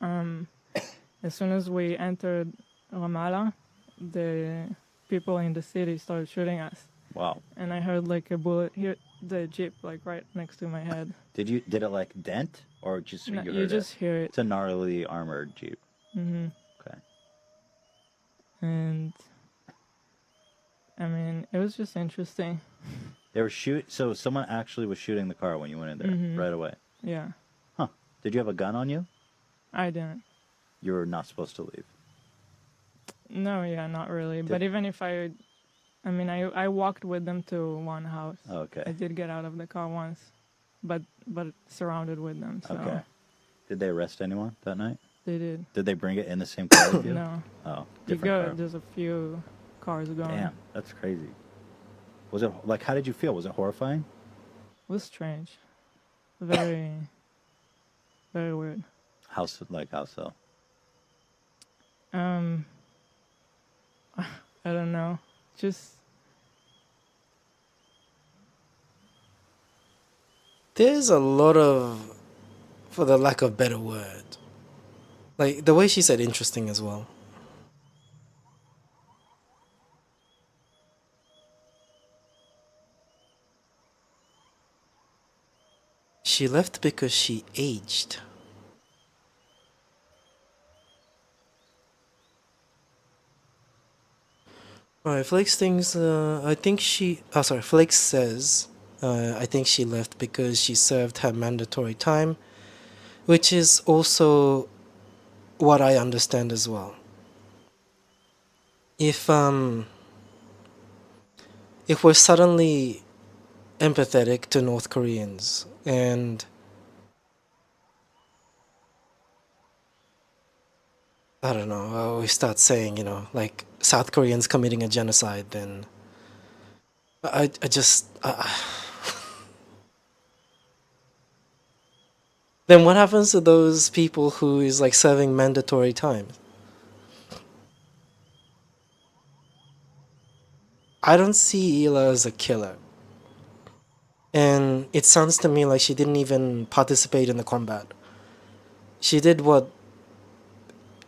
as soon as we entered Ramallah, the people in the city started shooting us, Wow. and I heard like a bullet hit the jeep like right next to my head. Did it like dent or just No, you you heard just it? hear it, It's a gnarly armored jeep. Okay. and I mean it was just interesting. They were so someone actually was shooting the car when you went in there right away. Yeah, Huh. Did you have a gun on you? I didn't. You were not supposed to leave. No, yeah, not really. But even if I mean, I walked with them to one house. Okay. I did get out of the car once, but surrounded with them. So Okay. Did they arrest anyone that night? they did. Did they bring it in the same car with you? No, Oh, you different go. car. There's a few cars going. Damn, that's crazy. Was it like? How did you feel? Was it horrifying? It was strange. Very, very weird. How so? I don't know. Just There's a lot of for the lack of better word. Like the way she said interesting as well. She left because she aged. Alright, Flakes thinks, I think she. Oh, sorry, Flakes says, I think she left because she served her mandatory time, which is also what I understand as well. If, if we're suddenly empathetic to North Koreans and I don't know, we start saying, like South Koreans committing a genocide, then I just. Then what happens to those people who is like serving mandatory time? I don't see Ela as a killer. And it sounds to me like she didn't even participate in the combat. She did what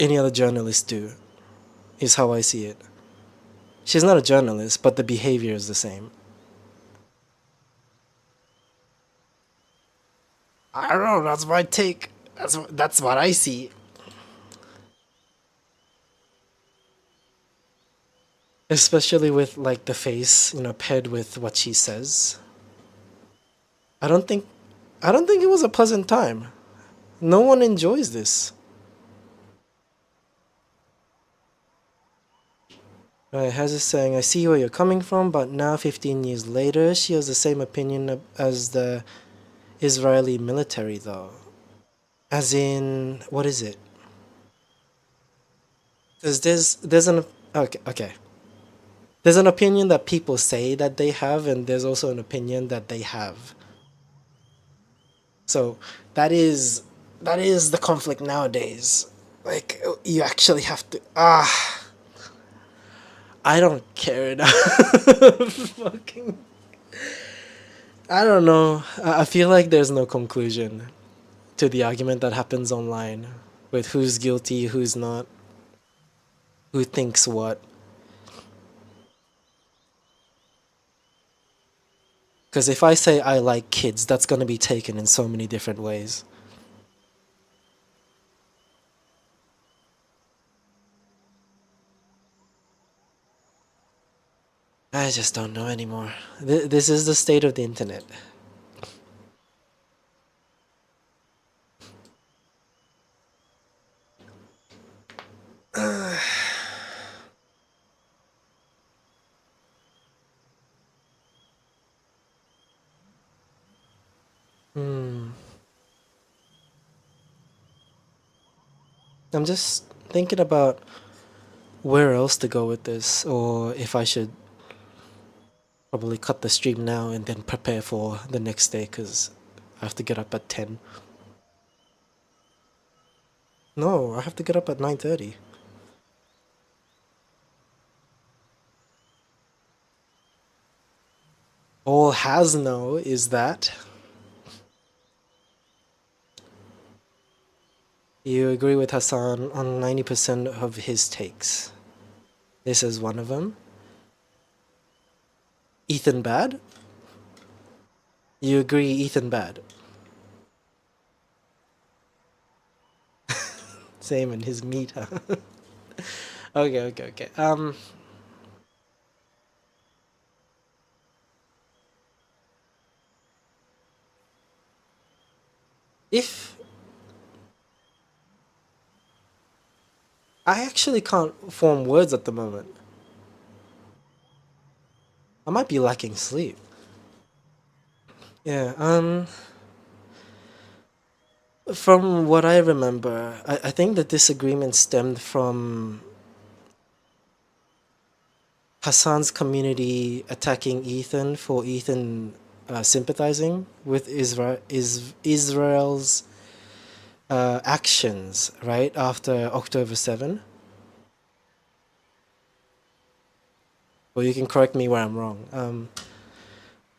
any other journalist do, is how I see it. She's not a journalist, but the behavior is the same. I don't know, that's my take. That's what I see. Especially with like the face, paired with what she says. I don't think I don't think it was a pleasant time. No one enjoys this. Right, Haz is saying, I see where you're coming from, but now 15 years later, she has the same opinion as the Israeli military, though. As in, what is it? Because there's an okay. There's an opinion that people say that they have, and there's also an opinion that they have. So that is the conflict nowadays. Like you actually have to I don't care enough. Fucking. I don't know. I feel like there's no conclusion to the argument that happens online with who's guilty, who's not, who thinks what. Because if I say I like kids, that's going to be taken in so many different ways. I just don't know anymore. This is the state of the internet. I'm just thinking about where else to go with this, or if I should probably cut the stream now and then prepare for the next day, because I have to get up at 10. No, I have to get up at 9:30. All has know is that you agree with Hassan on 90% of his takes. This is one of them. Ethan bad? You agree Ethan bad? Same in his meat, huh? Okay. If I actually can't form words at the moment. I might be lacking sleep. Yeah, from what I remember, I think the disagreement stemmed from Hassan's community attacking Ethan for Ethan sympathizing with Israel's actions right after October 7. Well, you can correct me where I'm wrong.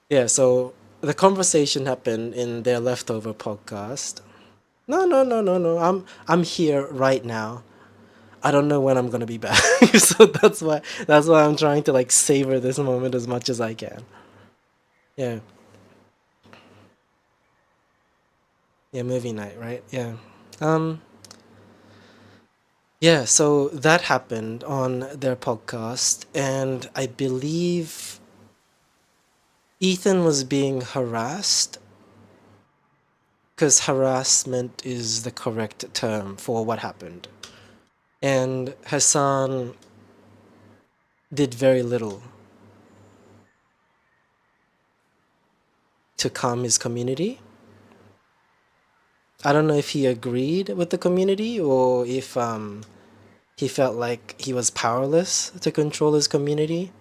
Yeah, so the conversation happened in their leftover podcast, No, no, no, no, no. I'm here right now. I don't know when I'm gonna be back. So that's why I'm trying to like savor this moment as much as I can. Yeah. Yeah, movie night, right? Yeah. Um yeah, so that happened on their podcast, and I believe Ethan was being harassed because harassment is the correct term for what happened. And Hassan did very little to calm his community. I don't know if he agreed with the community or if he felt like he was powerless to control his community.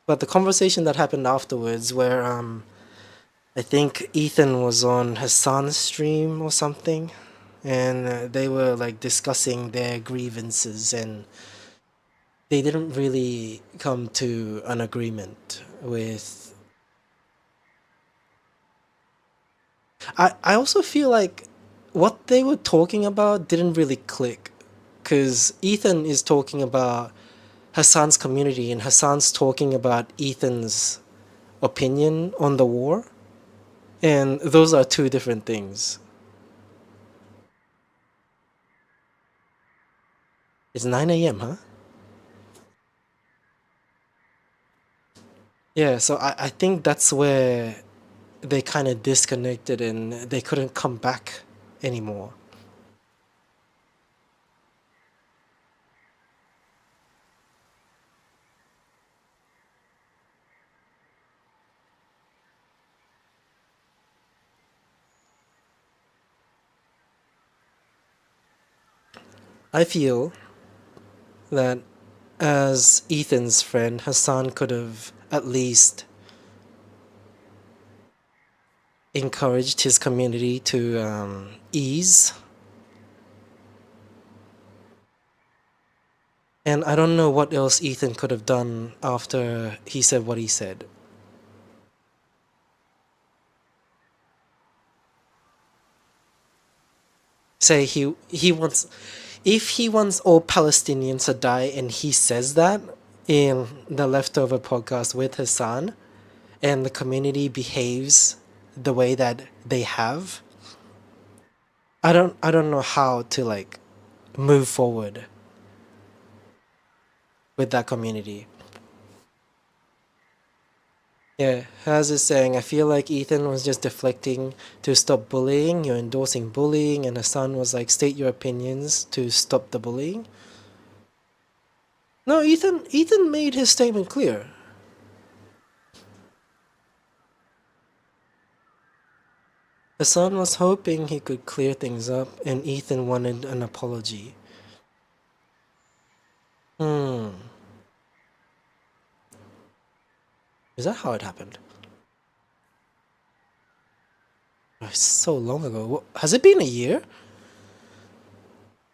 But the conversation that happened afterwards, where I think Ethan was on Hassan's stream or something, and they were like discussing their grievances, and they didn't really come to an agreement with. I also feel like what they were talking about didn't really click, because Ethan is talking about Hassan's community and Hassan's talking about Ethan's opinion on the war, and those are two different things. It's 9 a.m., huh? Yeah, so I think that's where they kind of disconnected and they couldn't come back anymore. I feel that as Ethan's friend, Hassan could have at least encouraged his community to ease. And I don't know what else Ethan could have done after he said what he said. Say he wants, if he wants all Palestinians to die and he says that in the leftover podcast with Hassan, and the community behaves the way that they have, I don't know how to like move forward with that community. Yeah, Haz is saying, I feel like Ethan was just deflecting to stop bullying. You're endorsing bullying, and Hassan was like, state your opinions to stop the bullying. No, Ethan made his statement clear. Hassan was hoping he could clear things up, and Ethan wanted an apology. Hmm. Is that how it happened? Oh, it's so long ago. Has it been a year?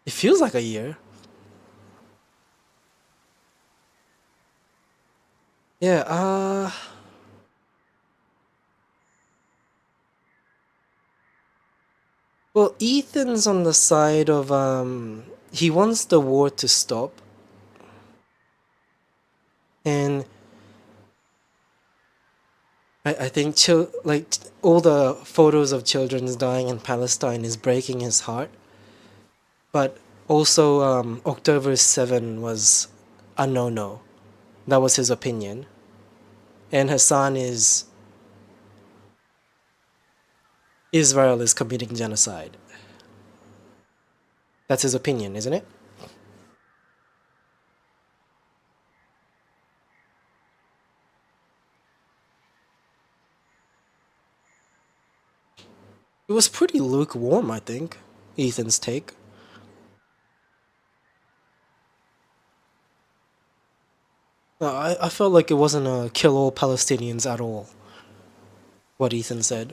It feels like a year. Yeah, well, Ethan's on the side of he wants the war to stop, and I think all the photos of children dying in Palestine is breaking his heart. But also October 7 was a no-no. That was his opinion. And Hassan is Israel is committing genocide. That's his opinion, isn't it? It was pretty lukewarm, I think, Ethan's take. I felt like it wasn't a kill all Palestinians at all, what Ethan said.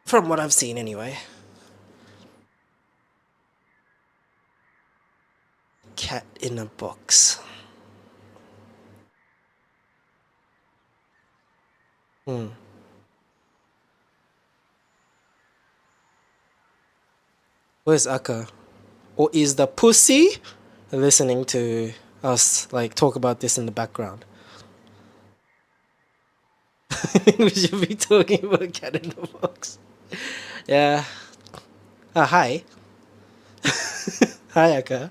From what I've seen, anyway. Cat in a box. Hmm. Where's Aka? Or is the pussy listening to us like talk about this in the background? We should be talking about Cat in the Box. Yeah. Hi. Hi, Aka.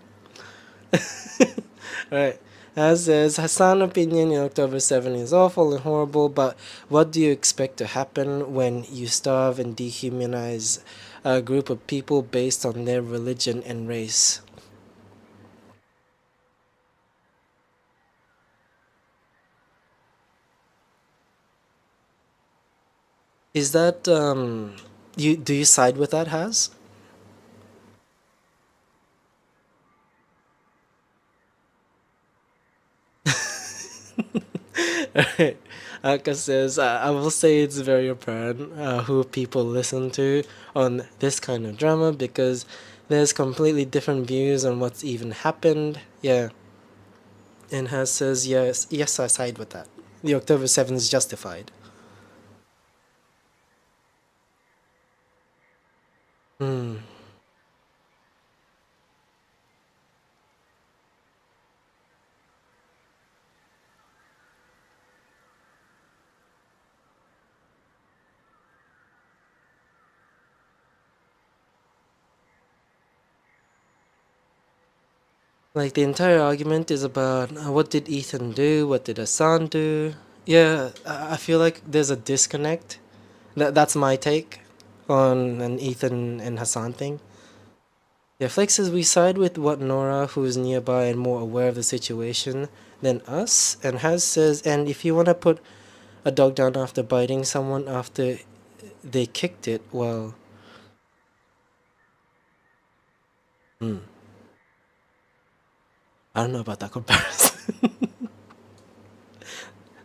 Alright. As says, Hassan opinion in October 7 is awful and horrible, but what do you expect to happen when you starve and dehumanize a group of people based on their religion and race? Is that you do you side with that, Has? Alright. Aka says, I will say it's very apparent who people listen to on this kind of drama because there's completely different views on what's even happened. Yeah. And Has says, yes, yes, I side with that. The October 7th is justified. Hmm. Like the entire argument is about what did Ethan do? What did Hassan do? Yeah, I feel like there's a disconnect. That's my take on an Ethan and Hassan thing. Yeah, Flex says we side with what Nora, who is nearby and more aware of the situation than us. And Has says, and if you want to put a dog down after biting someone after they kicked it, well, hmm, I don't know about that comparison.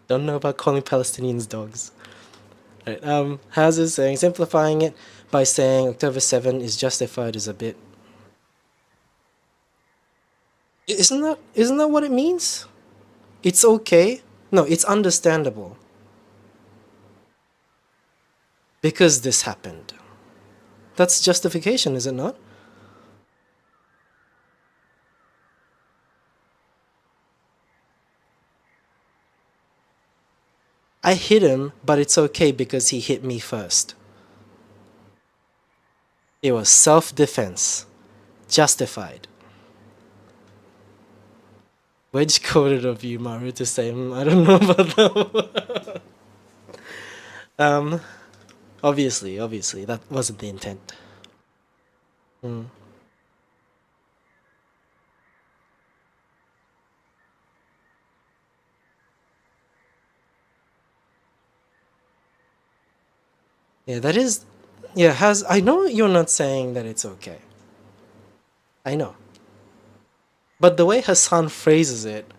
Don't know about calling Palestinians dogs. Right. Has is saying, simplifying it by saying October 7 is justified is a bit. Isn't that what it means? It's okay. No, it's understandable because this happened. That's justification, is it not? I hit him, but it's okay because he hit me first. It was self-defense. Justified. Wedge coded of you, Maru, to say, I don't know about that. Obviously, that wasn't the intent. Mm. Yeah, that is. Yeah, Has. I know you're not saying that it's okay. I know. But the way Hassan phrases it,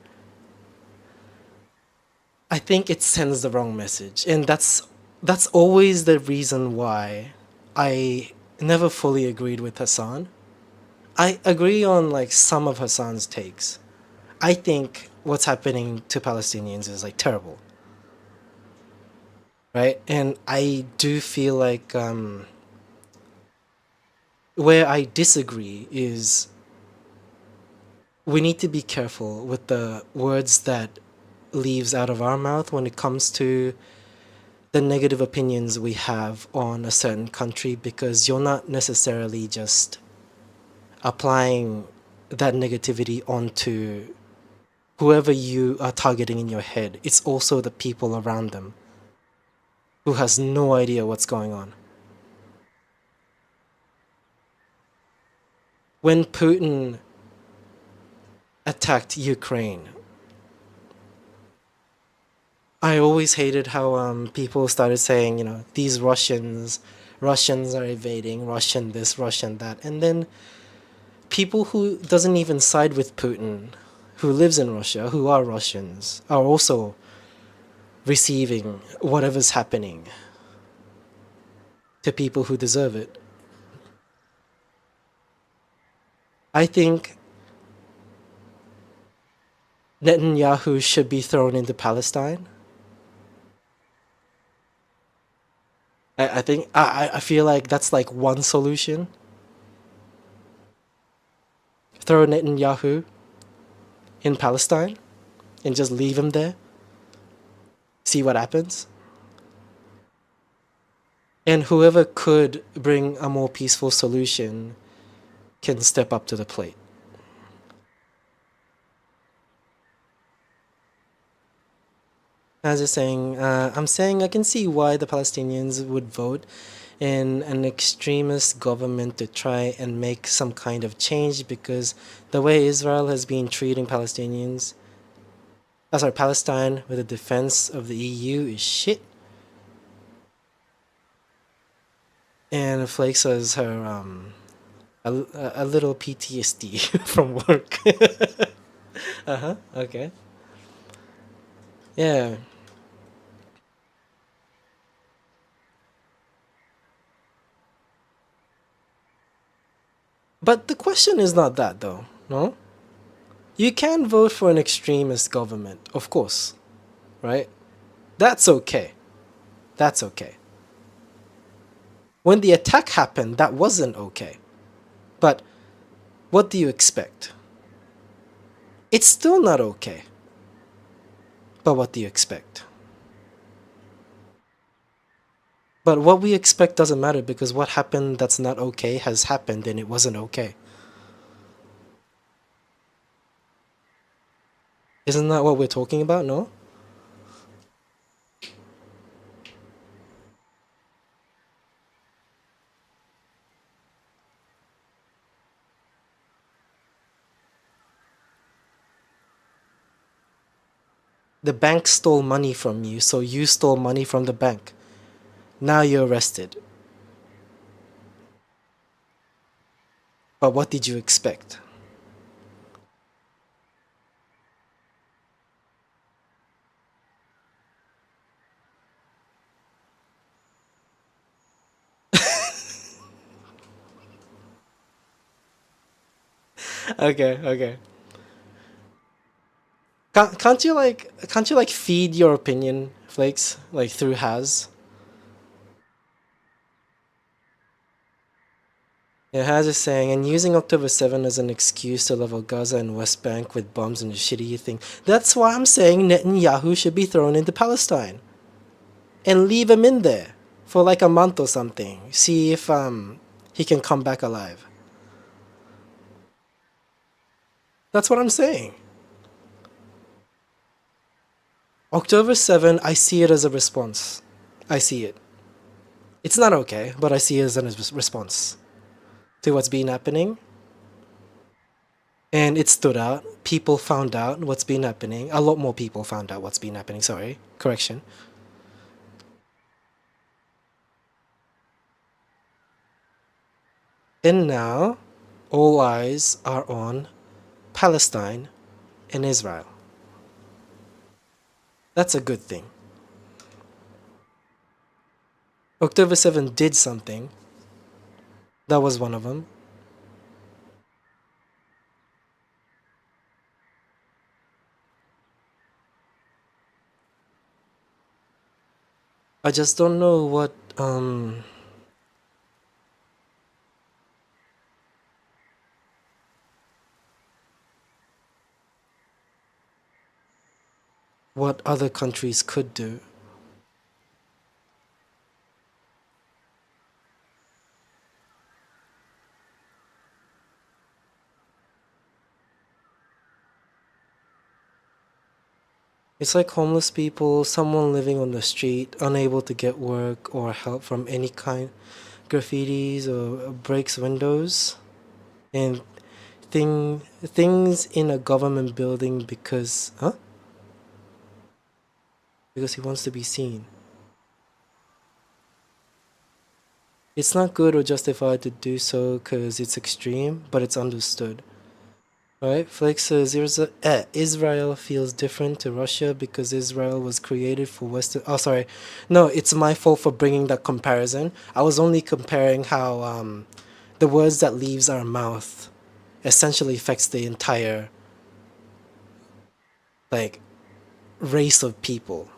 I think it sends the wrong message. And that's always the reason why I never fully agreed with Hassan. I agree on like some of Hassan's takes. I think what's happening to Palestinians is like terrible, right? And I do feel like where I disagree is we need to be careful with the words that leaves out of our mouth when it comes to the negative opinions we have on a certain country because you're not necessarily just applying that negativity onto whoever you are targeting in your head. It's also the people around them who has no idea what's going on. When Putin attacked Ukraine, I always hated how people started saying, these Russians are invading, Russian this, Russian that, and then people who doesn't even side with Putin, who lives in Russia, who are Russians, are also receiving whatever's happening to people who deserve it. I think Netanyahu should be thrown into Palestine. I think I feel like that's like one solution. Throw Netanyahu in Palestine and just leave him there. See what happens. And whoever could bring a more peaceful solution can step up to the plate. As you're saying, I'm saying I can see why the Palestinians would vote in an extremist government to try and make some kind of change because the way Israel has been treating Palestine with the defense of the EU is shit. And Flakes has her a little PTSD from work. Okay. Yeah. But the question is not that though, no? You can vote for an extremist government, of course, right? That's okay. That's okay. When the attack happened, that wasn't okay. But what do you expect? It's still not okay. But what do you expect? But what we expect doesn't matter because what happened that's not okay has happened and it wasn't okay. Isn't that what we're talking about? No? The bank stole money from you, so you stole money from the bank. Now you're arrested. But what did you expect? Okay, okay. Can't you like feed your opinion, Flakes, like through Has? Yeah, Has is saying, and using October 7 as an excuse to level Gaza and West Bank with bombs and shitty thing. That's why I'm saying Netanyahu should be thrown into Palestine. And leave him in there for like a month or something. See if he can come back alive. That's what I'm saying. October 7, I see it as a response. I see it. It's not okay, but I see it as a response to what's been happening. And it stood out. People found out what's been happening. A lot more people found out what's been happening. Sorry. Correction. And now, all eyes are on Palestine and Israel. That's a good thing. October 7 did something. That was one of them. I just don't know what other countries could do. It's like homeless people, someone living on the street, unable to get work or help from any kind, graffitis or breaks windows, and things in a government building because he wants to be seen. It's not good or justified to do so because it's extreme, but it's understood. Right? Flex says Israel feels different to Russia because Israel was created for Western. Oh, sorry. No, it's my fault for bringing that comparison. I was only comparing how the words that leaves our mouth essentially affects the entire like race of people.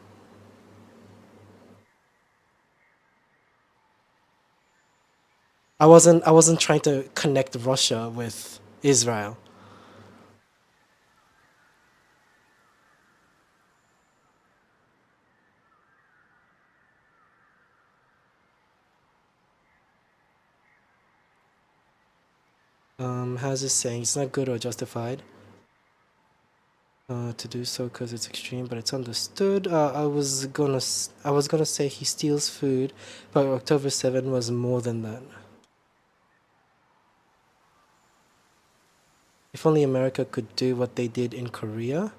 I wasn't trying to connect Russia with Israel. How's this saying? It's not good or justified to do so because it's extreme, but it's understood. I was gonna say he steals food, but October 7 was more than that. If only America could do what they did in Korea.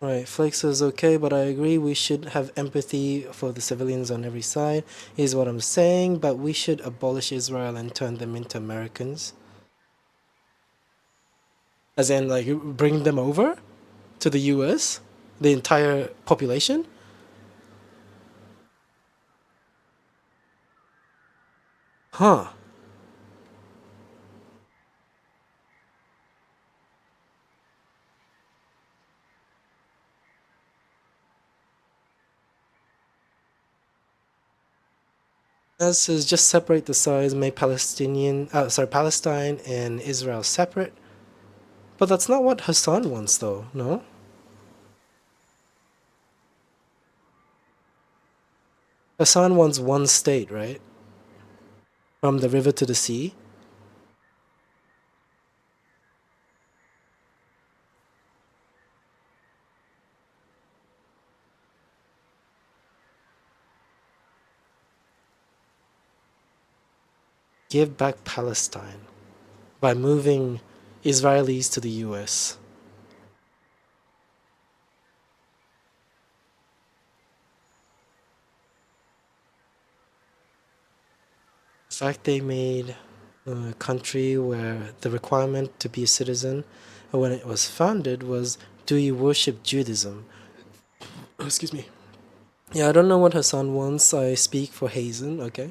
Right, Flake says okay, but I agree we should have empathy for the civilians on every side. Is what I'm saying, but we should abolish Israel and turn them into Americans. As in, like, bring them over to the US? The entire population? Huh. That says just separate the sides, make Palestine and Israel separate. But that's not what Hassan wants, though, no? Hassan wants one state, right? From the river to the sea. Give back Palestine by moving Israelis to the US. The fact they made a country where the requirement to be a citizen when it was founded was, do you worship Judaism? Excuse me. Yeah, I don't know what Hassan wants. I speak for Hazen, okay?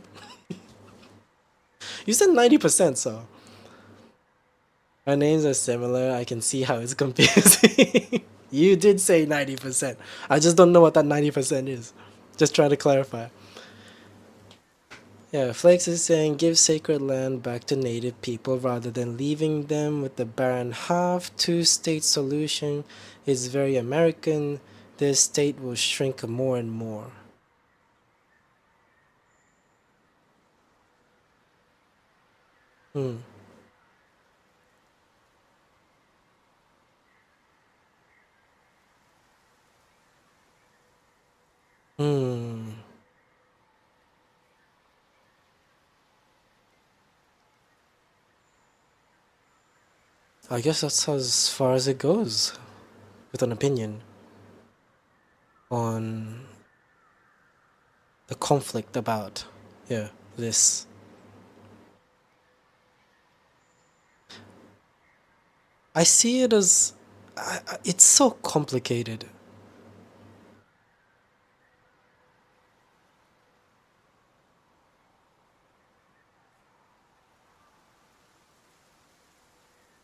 You said 90%, so. Our names are similar. I can see how it's confusing. You did say 90%. I just don't know what that 90% is. Just trying to clarify. Yeah, Flakes is saying give sacred land back to native people rather than leaving them with the barren half. Two-state solution is very American. This state will shrink more and more. Hmm. Hmm. I guess that's as far as it goes with an opinion on the conflict about, yeah, this. I see it as it's so complicated.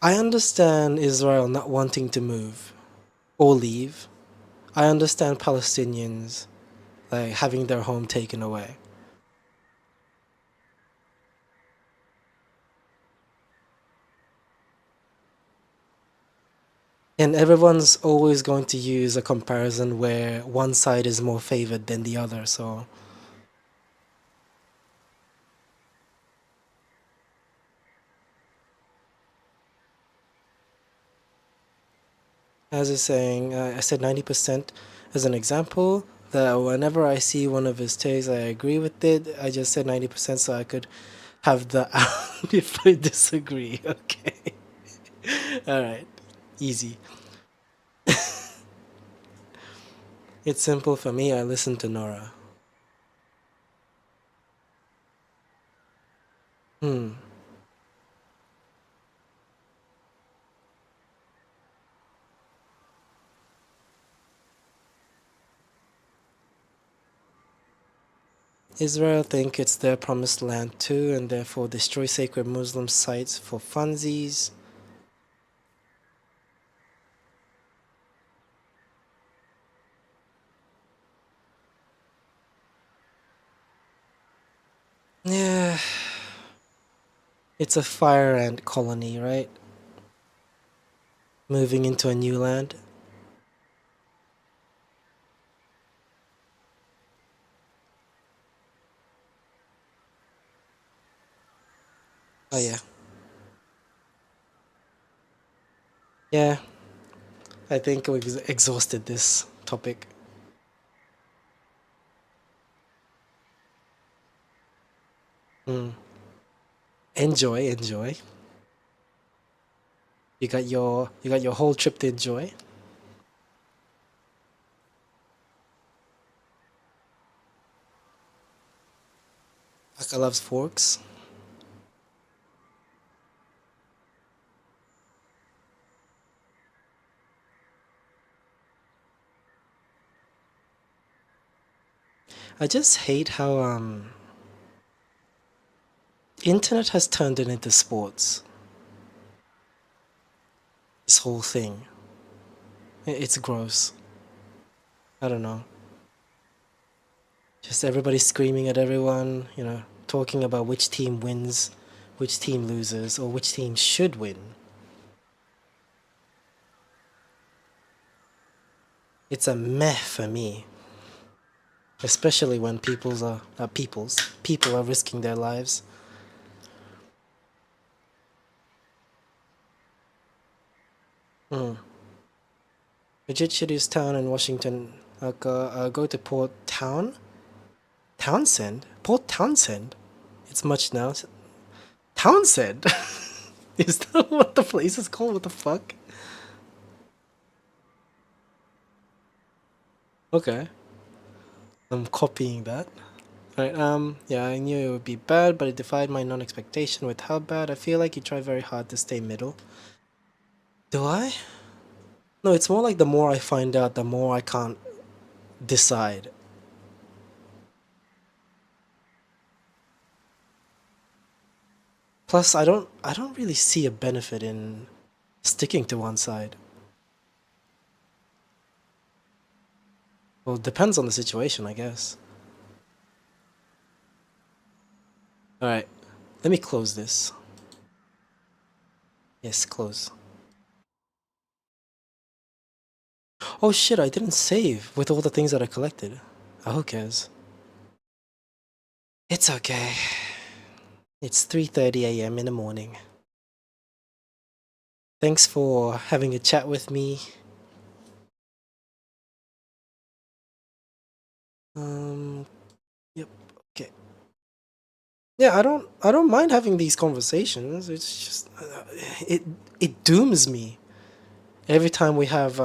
I understand Israel not wanting to move or leave. I understand Palestinians like having their home taken away. And everyone's always going to use a comparison where one side is more favored than the other. So, as I saying, I said 90% as an example. That whenever I see one of his takes, I agree with it. I just said 90% so I could have the out if I disagree. Okay. All right. Easy. It's simple for me. I listen to Nora. Hmm. Israel think it's their promised land too, and therefore destroy sacred Muslim sites for funsies. Yeah, it's a fire ant colony, right? Moving into a new land. Oh yeah. Yeah, I think we've exhausted this topic. Mm. Enjoy, enjoy. You got your whole trip to enjoy. Aka loves forks. I just hate how internet has turned it into sports. This whole thing. It's gross. I don't know. Just everybody screaming at everyone, talking about which team wins, which team loses, or which team should win. It's a meh for me. Especially when people are risking their lives. Mm. Legit shittiest town in Washington. Go to Port Townsend? Port Townsend? It's much now. Townsend? Is that what the place is called? What the fuck? Okay. I'm copying that. Alright, yeah, I knew it would be bad, but it defied my non-expectation with how bad. I feel like you try very hard to stay middle. Do I? No, it's more like the more I find out, the more I can't decide. Plus, I don't really see a benefit in sticking to one side. Well, it depends on the situation, I guess. Alright, let me close this. Yes, close. Oh shit, I didn't save with all the things that I collected. Oh, who cares? It's okay. It's 3:30 a.m. in the morning. Thanks for having a chat with me. Yep. Okay. Yeah, I don't mind having these conversations. It's just it dooms me every time we have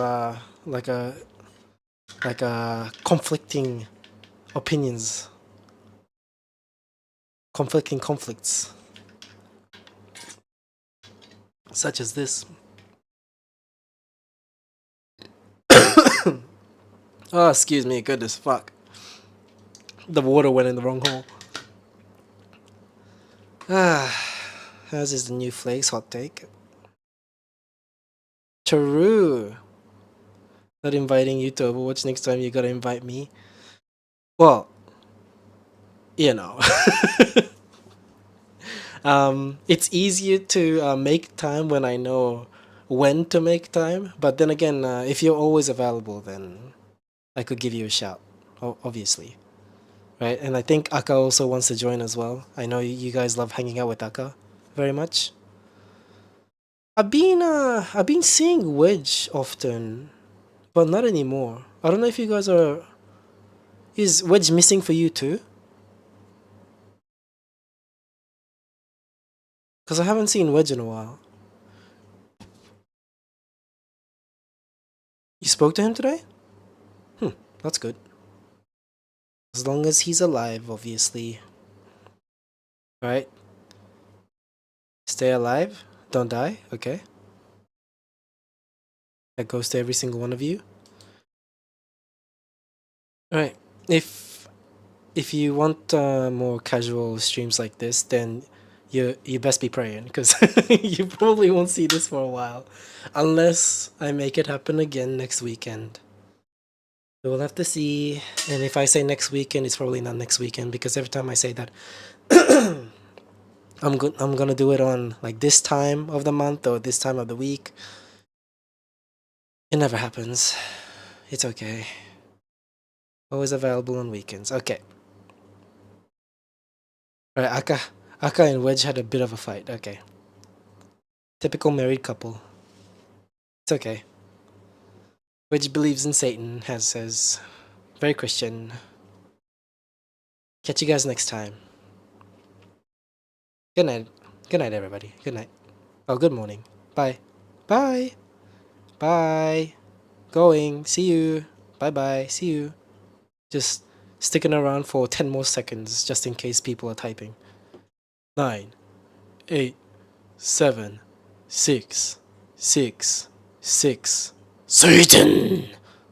like a conflicting opinions, conflicting conflicts, such as this. Oh, excuse me, goodness, fuck. The water went in the wrong hole. How's is the new flakes hot take? True. Not inviting you to Overwatch next time. You gotta invite me. Well, you know. It's easier to make time when I know when to make time. But then again, if you're always available, then I could give you a shout. Obviously, right? And I think Aka also wants to join as well. I know you guys love hanging out with Aka very much. I've been seeing Wedge often, but not anymore. I don't know if you guys are. Is Wedge missing for you too? Because I haven't seen Wedge in a while. You spoke to him today? That's good. As long as he's alive, obviously. Right? Stay alive. Don't die. Okay. That goes to every single one of you. Alright. If if you want more casual streams like this, then you best be praying, because you probably won't see this for a while, unless I make it happen again next weekend. So we'll have to see. And if I say next weekend, it's probably not next weekend, because every time I say that, I'm gonna do it on like this time of the month or this time of the week. It never happens. It's okay. Always available on weekends. Okay. Alright, Aka and Wedge had a bit of a fight. Okay. Typical married couple. It's okay. Wedge believes in Satan, has says very Christian. Catch you guys next time. Good night. Good night, everybody. Good night. Oh, good morning. Bye. Bye. Bye. Going. See you. Bye bye. See you. Just sticking around for 10 more seconds just in case people are typing. 9, 8, 7, 6, 6, 6. Satan!